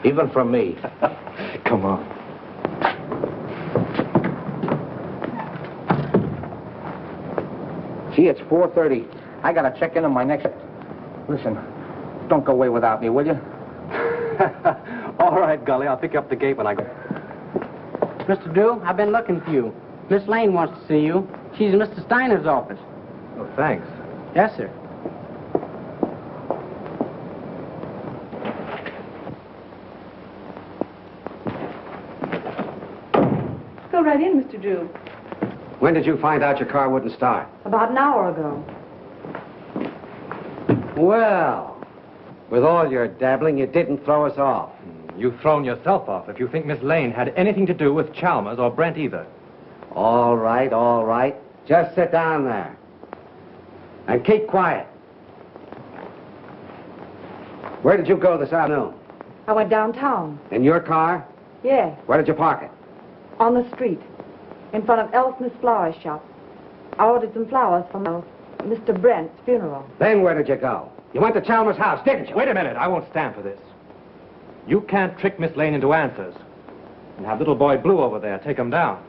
Even for me. Come on. Gee, it's 4:30. I gotta check in on my next... Listen, don't go away without me, will you? All right, Gully, I'll pick you up the gate when I go. Mr. Drew, I've been looking for you. Miss Lane wants to see you. She's in Mr. Steiner's office. Oh, thanks. Yes, sir. Go right in, Mr. Drew. When did you find out your car wouldn't start? About an hour ago. Well, with all your dabbling, you didn't throw us off. You've thrown yourself off if you think Miss Lane had anything to do with Chalmers or Brent either. All right, all right. Just sit down there. And keep quiet. Where did you go this afternoon? I went downtown. In your car? Yes, Where did you park it? on the street, in front of Elsmith's flower shop. I ordered some flowers for Mr. Brent's funeral. Then where did you go? You went to Chalmers' house, didn't you? Wait a minute. I won't stand for this. You can't trick Miss Lane into answers. And have little boy Blue over there take him down.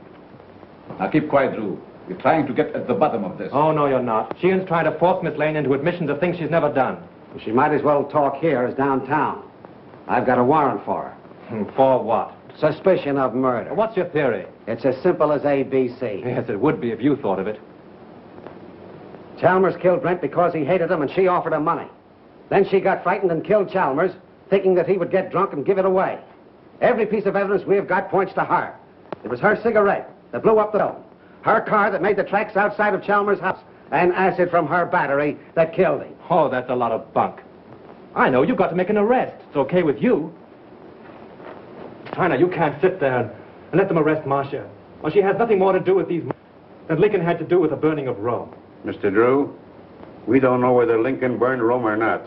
Now keep quiet, Drew. We're trying to get at the bottom of this. Oh, no, you're not. Sheehan's trying to force Miss Lane into admissions of things she's never done. Well, she might as well talk here as downtown. I've got a warrant for her. For what? Suspicion of murder. What's your theory? It's as simple as ABC. Yes, it would be if you thought of it. Chalmers killed Brent because he hated him and she offered him money. Then she got frightened and killed Chalmers, thinking that he would get drunk and give it away. Every piece of evidence we have got points to her. It was her cigarette that blew up the dome, her car that made the tracks outside of Chalmers' house, and acid from her battery that killed him. Oh, that's a lot of bunk. I know, you've got to make an arrest. It's okay with you. Steiner, you can't sit there and let them arrest Marcia. Well, she has nothing more to do with these than Lincoln had to do with the burning of Rome. Mr. Drew, we don't know whether Lincoln burned Rome or not,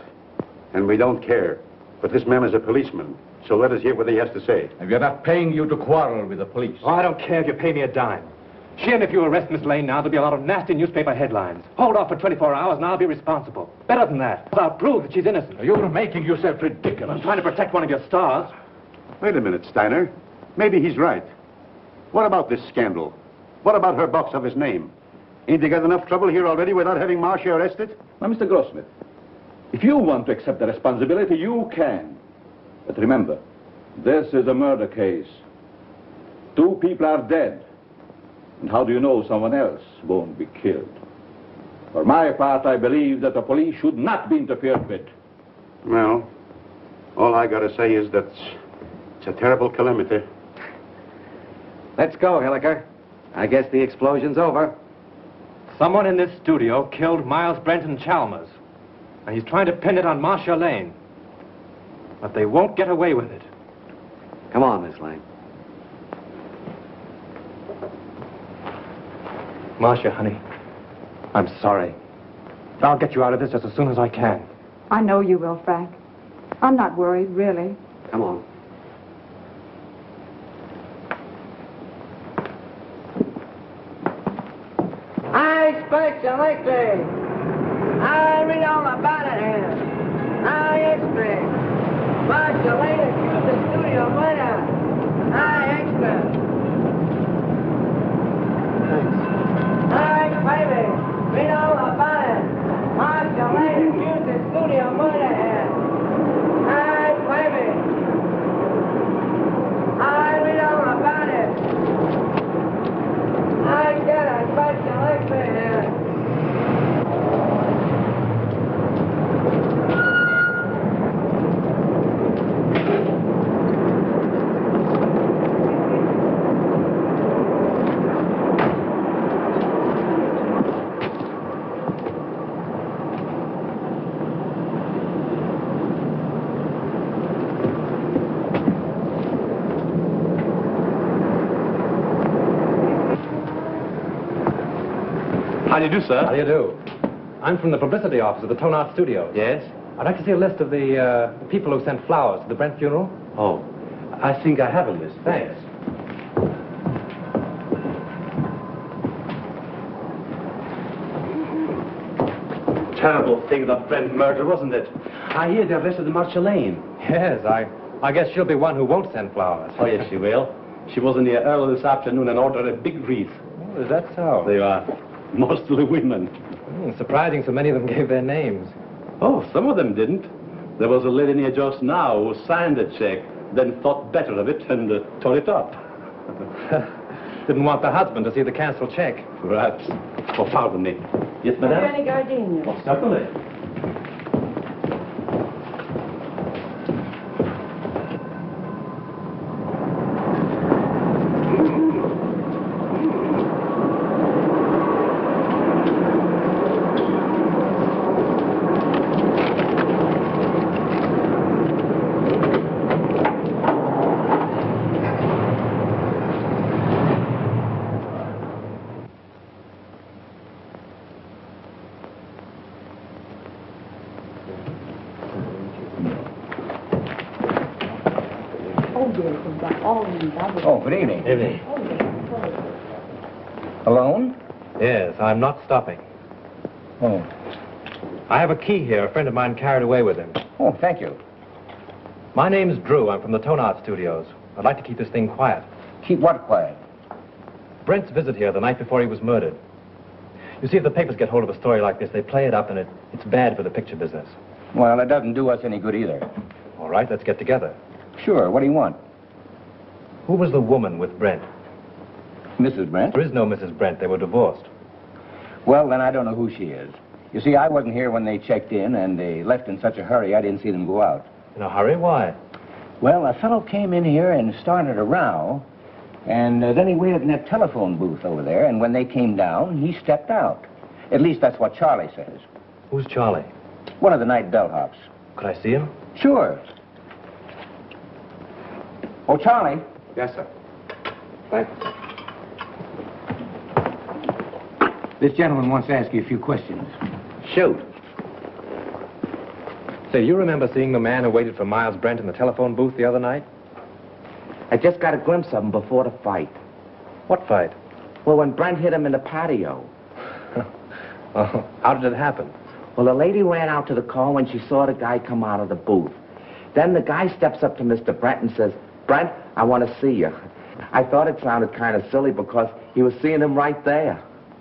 and we don't care. But this man is a policeman, so let us hear what he has to say. And we are not paying you to quarrel with the police. Oh, I don't care if you pay me a dime. Sheehan, if you arrest Miss Lane now, there'll be a lot of nasty newspaper headlines. Hold off for 24 hours and I'll be responsible. Better than that. I'll prove that she's innocent. You're making yourself ridiculous. I'm trying to protect one of your stars. Wait a minute, Steiner. Maybe he's right. What about this scandal? What about her box office name? Ain't they got enough trouble here already without having Marcia arrested? Now, Mr. Grossmith, if you want to accept the responsibility, you can. But remember, this is a murder case. 2 people are dead. And how do you know someone else won't be killed? For my part, I believe that the police should not be interfered with. Well, all I gotta say is that it's a terrible calamity. Let's go, Hilliker. I guess the explosion's over. Someone in this studio killed Myles Brent and Chalmers. And he's trying to pin it on Marcia Lane. But they won't get away with it. Come on, Miss Lane. Marcia, honey, I'm sorry. I'll get you out of this just as soon as I can. I know you will, Frank. I'm not worried, really. Come on. I speculate. I read all about it here. I expect. Marcia Lane accused the studio murder. I expect. I baby. Read all about it. Marcia Lane accused the studio murder here. I baby. I How do you do, sir? How do you do? I'm from the publicity office of the Tone Art Studio. Yes? I'd like to see a list of the people who sent flowers to the Brent funeral. Oh, I think I have a list. Thanks. Terrible thing, that Brent murder, wasn't it? I hear they arrested Marcia Lane. Yes, I guess she'll be one who won't send flowers. Oh, yes, she will. She was in here early this afternoon and ordered a big wreath. Oh, is that so? They are mostly women. Surprising so many of them gave their names. Oh, some of them didn't. There was a lady near just now who signed the check, then thought better of it and tore it up. Didn't want the husband to see the canceled check. Perhaps. Oh, pardon me. Yes, madame? Any gardenias? Oh, certainly. Oh, good evening. Evening. Alone? Yes, I'm not stopping. Oh. I have a key here. A friend of mine carried away with him. Oh, thank you. My name's Drew. I'm from the Tone Art Studios. I'd like to keep this thing quiet. Keep what quiet? Brent's visit here the night before he was murdered. You see, if the papers get hold of a story like this, they play it up, and it's bad for the picture business. Well, it doesn't do us any good either. All right, let's get together. Sure, what do you want? Who was the woman with Brent? Mrs. Brent? There is no Mrs. Brent. They were divorced. Well, then I don't know who she is. You see, I wasn't here when they checked in, and they left in such a hurry I didn't see them go out. In a hurry? Why? Well, a fellow came in here and started a row, and then he waited in that telephone booth over there, and when they came down, he stepped out. At least that's what Charlie says. Who's Charlie? One of the night bellhops. Could I see him? Sure. Oh, Charlie. Yes, sir. Thanks. This gentleman wants to ask you a few questions. Shoot. Say, you remember seeing the man who waited for Myles Brent in the telephone booth the other night? I just got a glimpse of him before the fight. What fight? Well, when Brent hit him in the patio. Oh, how did it happen? Well, the lady ran out to the car when she saw the guy come out of the booth. Then the guy steps up to Mr. Brent and says, "Brent, I want to see you." I thought it sounded kind of silly because he was seeing him right there.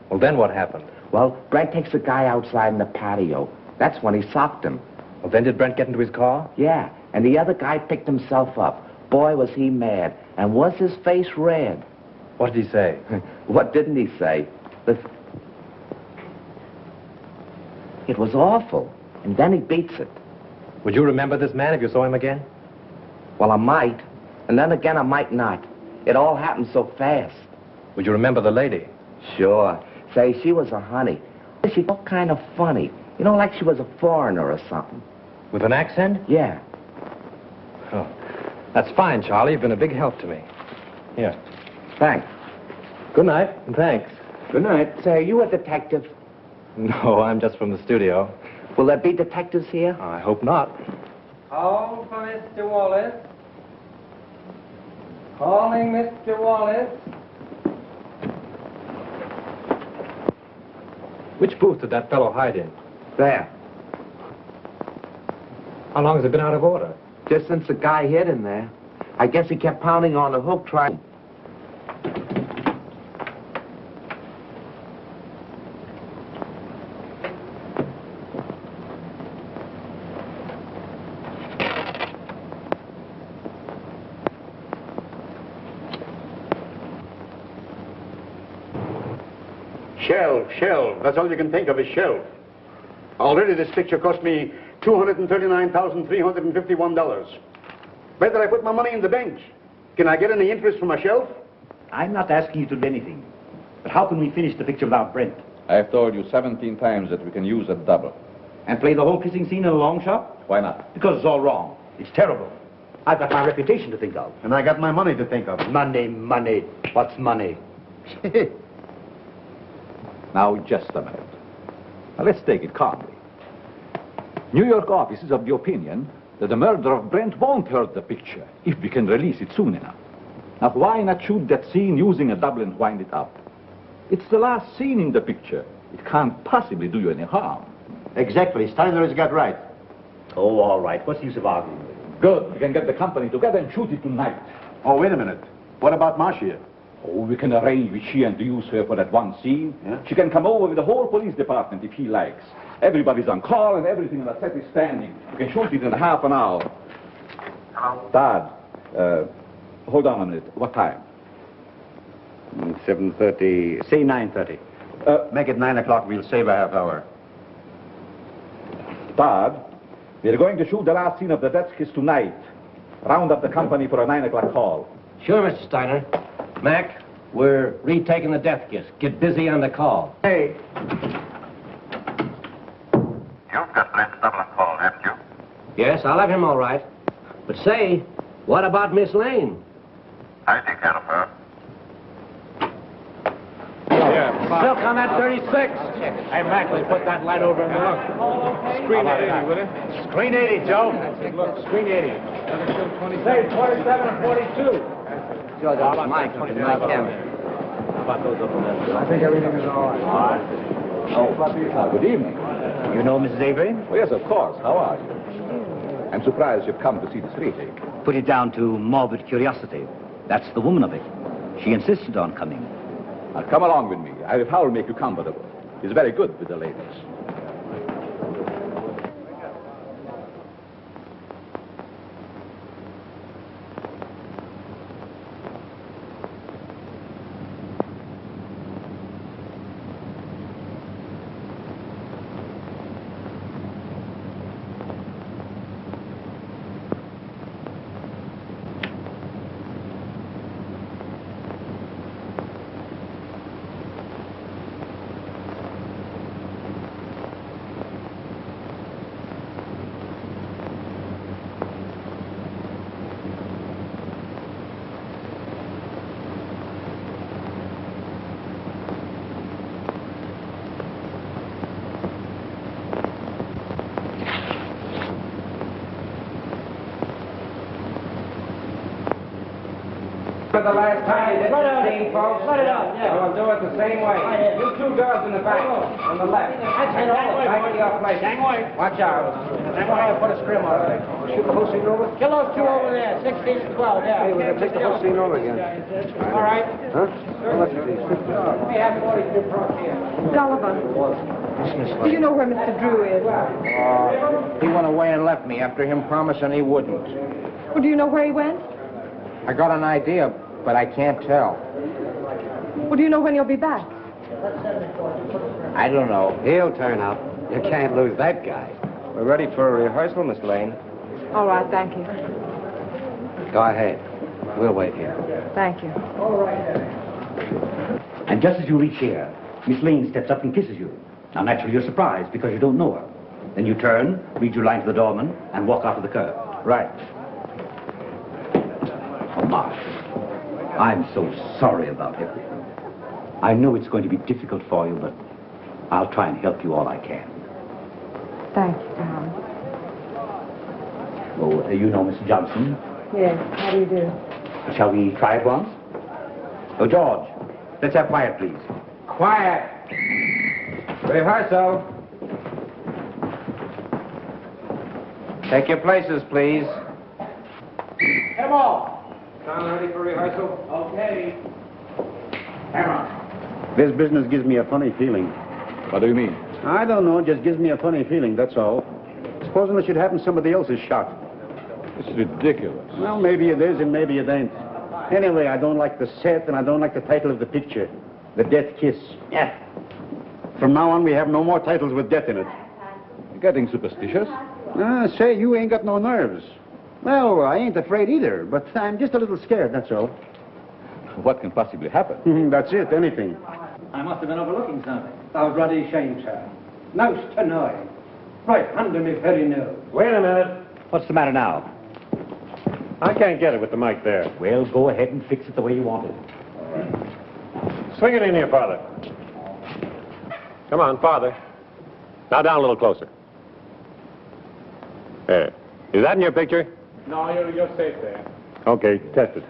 Well, then what happened? Well, Brent takes the guy outside in the patio. That's when he socked him. Well, then did Brent get into his car? Yeah, and the other guy picked himself up. Boy, was he mad. And was his face red. What did he say? What didn't he say? It was awful. And then he beats it. Would you remember this man if you saw him again? Well, I might. And then again, I might not. It all happened so fast. Would you remember the lady? Sure. Say, she was a honey. She looked kind of funny. You know, like she was a foreigner or something. With an accent? Yeah. Oh, that's fine, Charlie. You've been a big help to me. Here. Thanks. Good night, and thanks. Good night. Say, are you a detective? No, I'm just from the studio. Will there be detectives here? I hope not. Call for Mr. Wallace. Calling Mr. Wallace. Which booth did that fellow hide in? There. How long has it been out of order? Just since the guy hit him there. I guess he kept pounding on the hook trying... Shelf. That's all you can think of is shelf. Already this picture cost me $239,351. Better I put my money in the bank. Can I get any interest from a shelf? I'm not asking you to do anything. But how can we finish the picture without Brent? I have told you 17 times that we can use a double. And play the whole kissing scene in a long shot? Why not? Because it's all wrong. It's terrible. I've got my reputation to think of. And I got my money to think of. Money. What's money? Now, just a minute. Now, let's take it calmly. New York office is of the opinion that the murder of Brent won't hurt the picture if we can release it soon enough. Now, why not shoot that scene using a double and wind it up? It's the last scene in the picture. It can't possibly do you any harm. Exactly. Steiner has got right. Oh, all right. What's the use of arguing? Good. We can get the company together and shoot it tonight. Oh, wait a minute. What about Marcia? Oh, we can arrange with Sheehan to use her for that one scene. Yeah? She can come over with the whole police department if he likes. Everybody's on call and everything on the set is standing. We can shoot it in half an hour. Hello? Dad, hold on a minute. What time? 7:30. Say 9:30. Make it 9 o'clock. We'll save a half hour. Dad, we're going to shoot the last scene of the death kiss tonight. Round up the company for a 9 o'clock call. Sure, Mr. Steiner. Mac, we're retaking the death kiss. Get busy on the call. Hey. You've got Brent's double and call, haven't you? Yes, I'll have him all right. But say, what about Miss Lane? I take care of her. Silk on that 36. Hey, Mac, let's put that light over in the look. Screen 80, will it? Screen 80, Joe. Look, screen 80. Say 27 and 42. George, that's my camera. How about those up there? I think everything is all right. All right. Oh, good evening. You know Mrs. Avery? Oh, yes, of course. How are you? I'm surprised you've come to see this retake. Put it down to morbid curiosity. That's the woman of it. She insisted on coming. Now, come along with me. I will make you comfortable. It's very good with the ladies. For the last time, this scene, folks. Let it out, yeah. We'll do it the same way. You two girls in the back, on the left. Back to your place. Watch out. Put a scrim on it. Shoot the whole scene over? Kill those two over there, 16 and 12, yeah. Hey, we're going to take the whole scene over again. All right. Huh? How much is these? We have 42 pro here. Sullivan, do you know where Mr. Drew is? He went away and left me after him promising he wouldn't. Well, do you know where he went? I got an idea, but I can't tell. Well, do you know when he'll be back? I don't know. He'll turn up. You can't lose that guy. We're ready for a rehearsal, Miss Lane. All right, thank you. Go ahead. We'll wait here. Thank you. And just as you reach here, Miss Lane steps up and kisses you. Now, naturally, you're surprised because you don't know her. Then you turn, read your line to the doorman, and walk out of the curb. Right. Oh, Marsh, I'm so sorry about everything. I know it's going to be difficult for you, but I'll try and help you all I can. Thank you, Tom. Oh, you know Mr. Johnson? Yes, how do you do? Shall we try it once? Oh, George, let's have quiet, please. Quiet. Rehearsal. Take your places, please. Come on. Sound ready for rehearsal? Okay. Camera. This business gives me a funny feeling. What do you mean? I don't know, just gives me a funny feeling, that's all. Supposing it should happen somebody else is shot. It's ridiculous. Well, maybe it is and maybe it ain't. Anyway, I don't like the set and I don't like the title of the picture. The Death Kiss. Yeah. From now on, we have no more titles with death in it. You're getting superstitious? Say, you ain't got no nerves. Well, I ain't afraid either, but I'm just a little scared, that's all. What can possibly happen? That's it, anything. I must have been overlooking something. I was bloody ashamed, sir. Most annoying. Right under me very nose. Wait a minute. What's the matter now? I can't get it with the mic there. Well, go ahead and fix it the way you want it. Swing it in here, Father. Come on, farther. Now down a little closer. There. Is that in your picture? No, you're safe there. Okay, test it.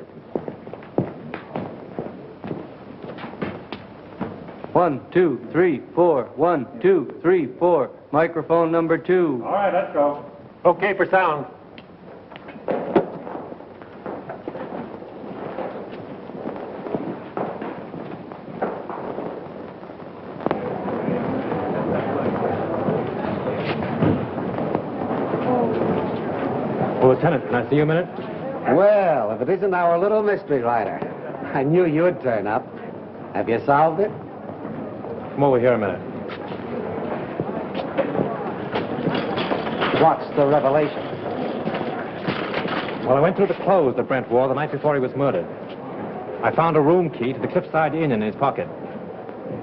1, 2, 3, 4. 1, 2, 3, 4. Microphone number 2. All right, let's go. Okay for sound. Well, Lieutenant, can I see you a minute? Well, if it isn't our little mystery writer. I knew you'd turn up. Have you solved it? Come over here a minute. What's the revelation? Well, I went through the clothes that Brent wore the night before he was murdered. I found a room key to the Cliffside Inn in his pocket.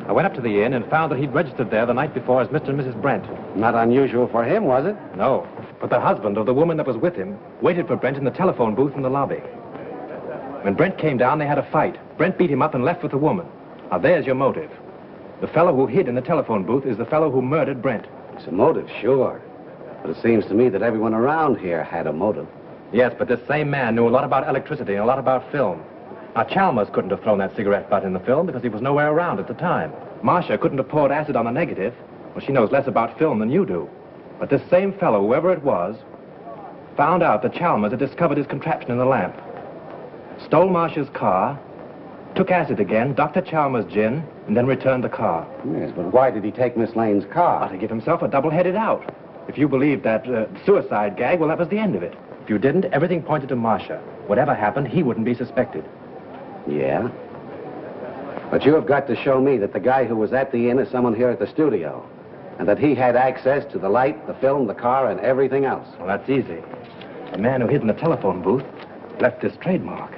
I went up to the inn and found that he'd registered there the night before as Mr. and Mrs. Brent. Not unusual for him, was it? No, but the husband of the woman that was with him waited for Brent in the telephone booth in the lobby. When Brent came down, they had a fight. Brent beat him up and left with the woman. Now, there's your motive. The fellow who hid in the telephone booth is the fellow who murdered Brent. It's a motive, sure. But it seems to me that everyone around here had a motive. Yes, but this same man knew a lot about electricity and a lot about film. Now, Chalmers couldn't have thrown that cigarette butt in the film because he was nowhere around at the time. Marcia couldn't have poured acid on the negative. Well, she knows less about film than you do. But this same fellow, whoever it was, found out that Chalmers had discovered his contraption in the lamp, stole Marcia's car, took acid again, Dr. Chalmers' gin, and then returned the car. Yes, but why did he take Miss Lane's car? To give himself a double-headed out. If you believed that suicide gag, well, that was the end of it. If you didn't, everything pointed to Marcia. Whatever happened, he wouldn't be suspected. Yeah? But you have got to show me that the guy who was at the inn is someone here at the studio, and that he had access to the light, the film, the car, and everything else. Well, that's easy. The man who hid in the telephone booth left this trademark.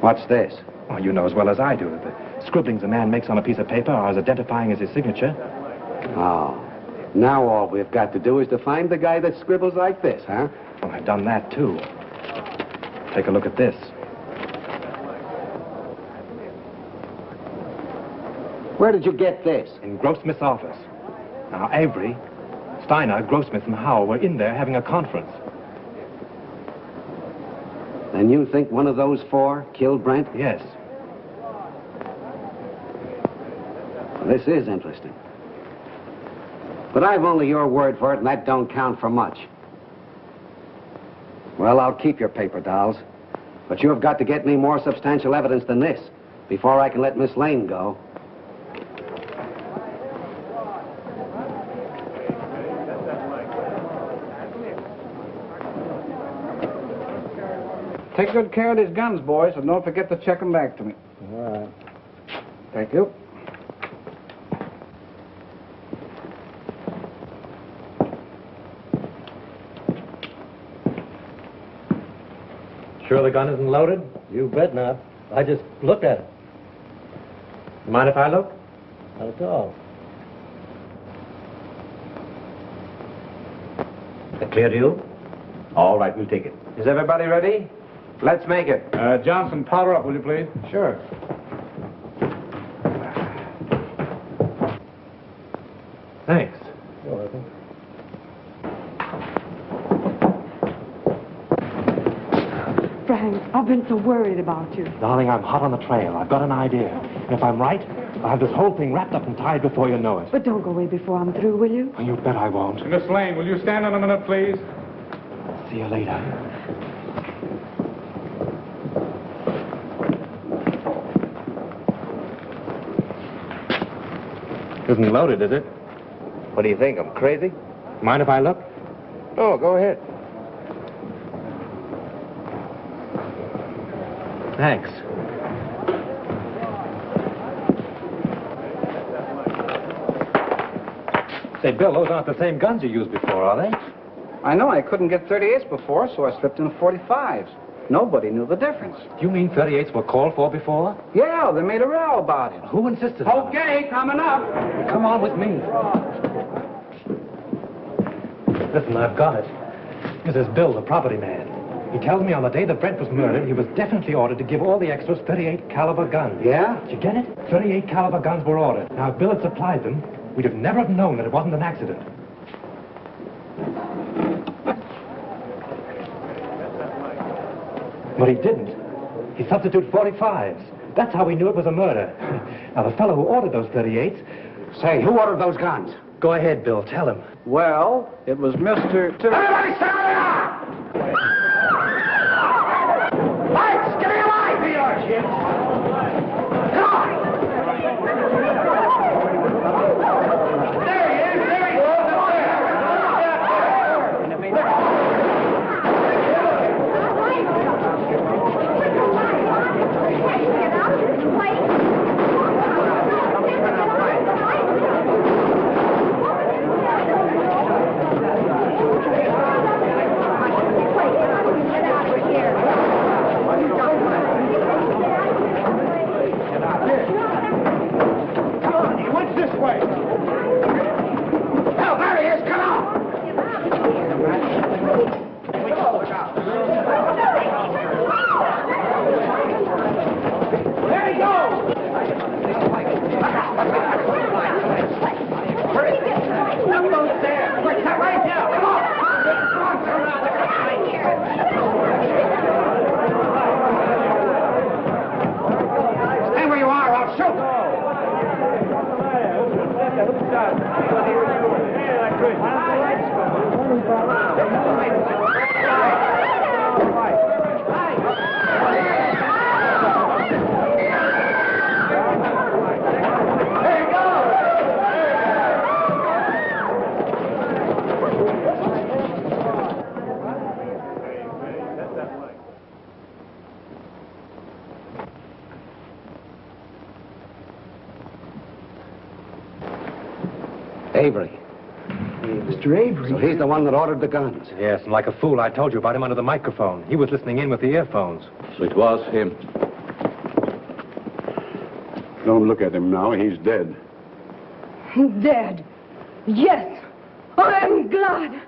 What's this? Oh, you know as well as I do. The scribblings a man makes on a piece of paper are as identifying as his signature. Oh. Now all we've got to do is to find the guy that scribbles like this, huh? Well, I've done that, too. Take a look at this. Where did you get this? In Grossmith's office. Now, Avery, Steiner, Grossmith, and Howell were in there having a conference. Then you think one of those four killed Brent? Yes. This is interesting. But I've only your word for it, and that don't count for much. Well, I'll keep your paper dolls. But you have got to get me more substantial evidence than this before I can let Miss Lane go. Take good care of these guns, boys, and don't forget to check them back to me. All right. Thank you. Sure the gun isn't loaded? You bet not. I just looked at it. Mind if I look? Not at all. That clear to you? All right, we'll take it. Is everybody ready? Let's make it. Johnson, powder up, will you please? Sure. Thanks. You're welcome. Frank, I've been so worried about you. Darling, I'm hot on the trail. I've got an idea. And if I'm right, I'll have this whole thing wrapped up and tied before you know it. But don't go away before I'm through, will you? You bet I won't. Miss Lane, will you stand on a minute, please? See you later. Isn't loaded, is it? What do you think? I'm crazy? Mind if I look? Oh, go ahead. Thanks. Say, Bill, those aren't the same guns you used before, are they? I know. I couldn't get 38s before, so I slipped in 45s. Nobody knew the difference. You mean 38s were called for before? Yeah, they made a row about it. Who insisted on it? Okay, coming up. Come on with me. Listen, I've got it. This is Bill, the property man. He tells me on the day that Brent was murdered, he was definitely ordered to give all the extras 38 caliber guns. Yeah? Did you get it? 38 caliber guns were ordered. Now, if Bill had supplied them, we'd have never have known that it wasn't an accident. But he didn't. He substituted 45s. That's how we knew it was a murder. Now, the fellow who ordered those 38s... Say, who ordered those guns? Go ahead, Bill. Tell him. Well, it was Mr. Everybody stand up! Lights, give me a light! Here you are, Jim. Come on! There he is! There he goes! Avery. Mr. Avery? So he's the one that ordered the guns. Yes, and like a fool, I told you about him under the microphone. He was listening in with the earphones. So it was him. Don't look at him now. He's dead. Dead. Yes. I'm glad.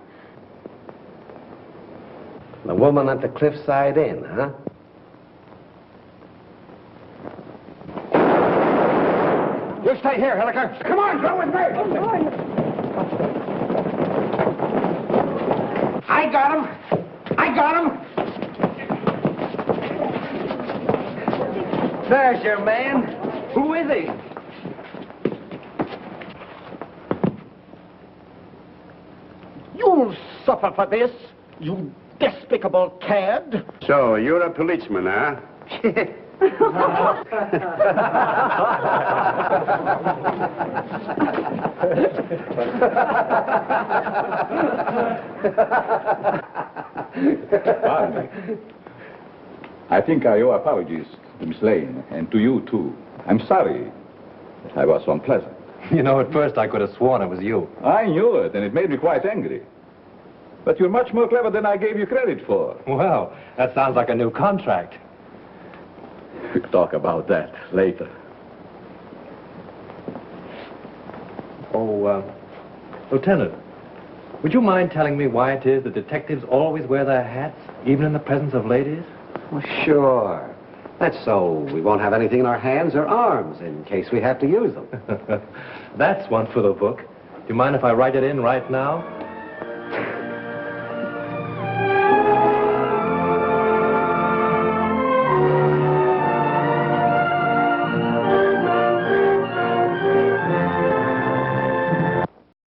The woman at the Cliffside Inn, huh? You stay here, Hilliker. Come on, go with me. I got him. I got him. There's your man. Who is he? You'll suffer for this, you despicable cad. So, you're a policeman, huh? Pardon me. I think I owe apologies to Miss Lane, and to you, too. I'm sorry that I was so unpleasant. You know, at first I could have sworn it was you. I knew it, and it made me quite angry. But you're much more clever than I gave you credit for. Well, that sounds like a new contract. We'll talk about that later. Oh, Lieutenant, would you mind telling me why it is that detectives always wear their hats, even in the presence of ladies? Well, sure. That's so we won't have anything in our hands or arms in case we have to use them. That's one for the book. Do you mind if I write it in right now?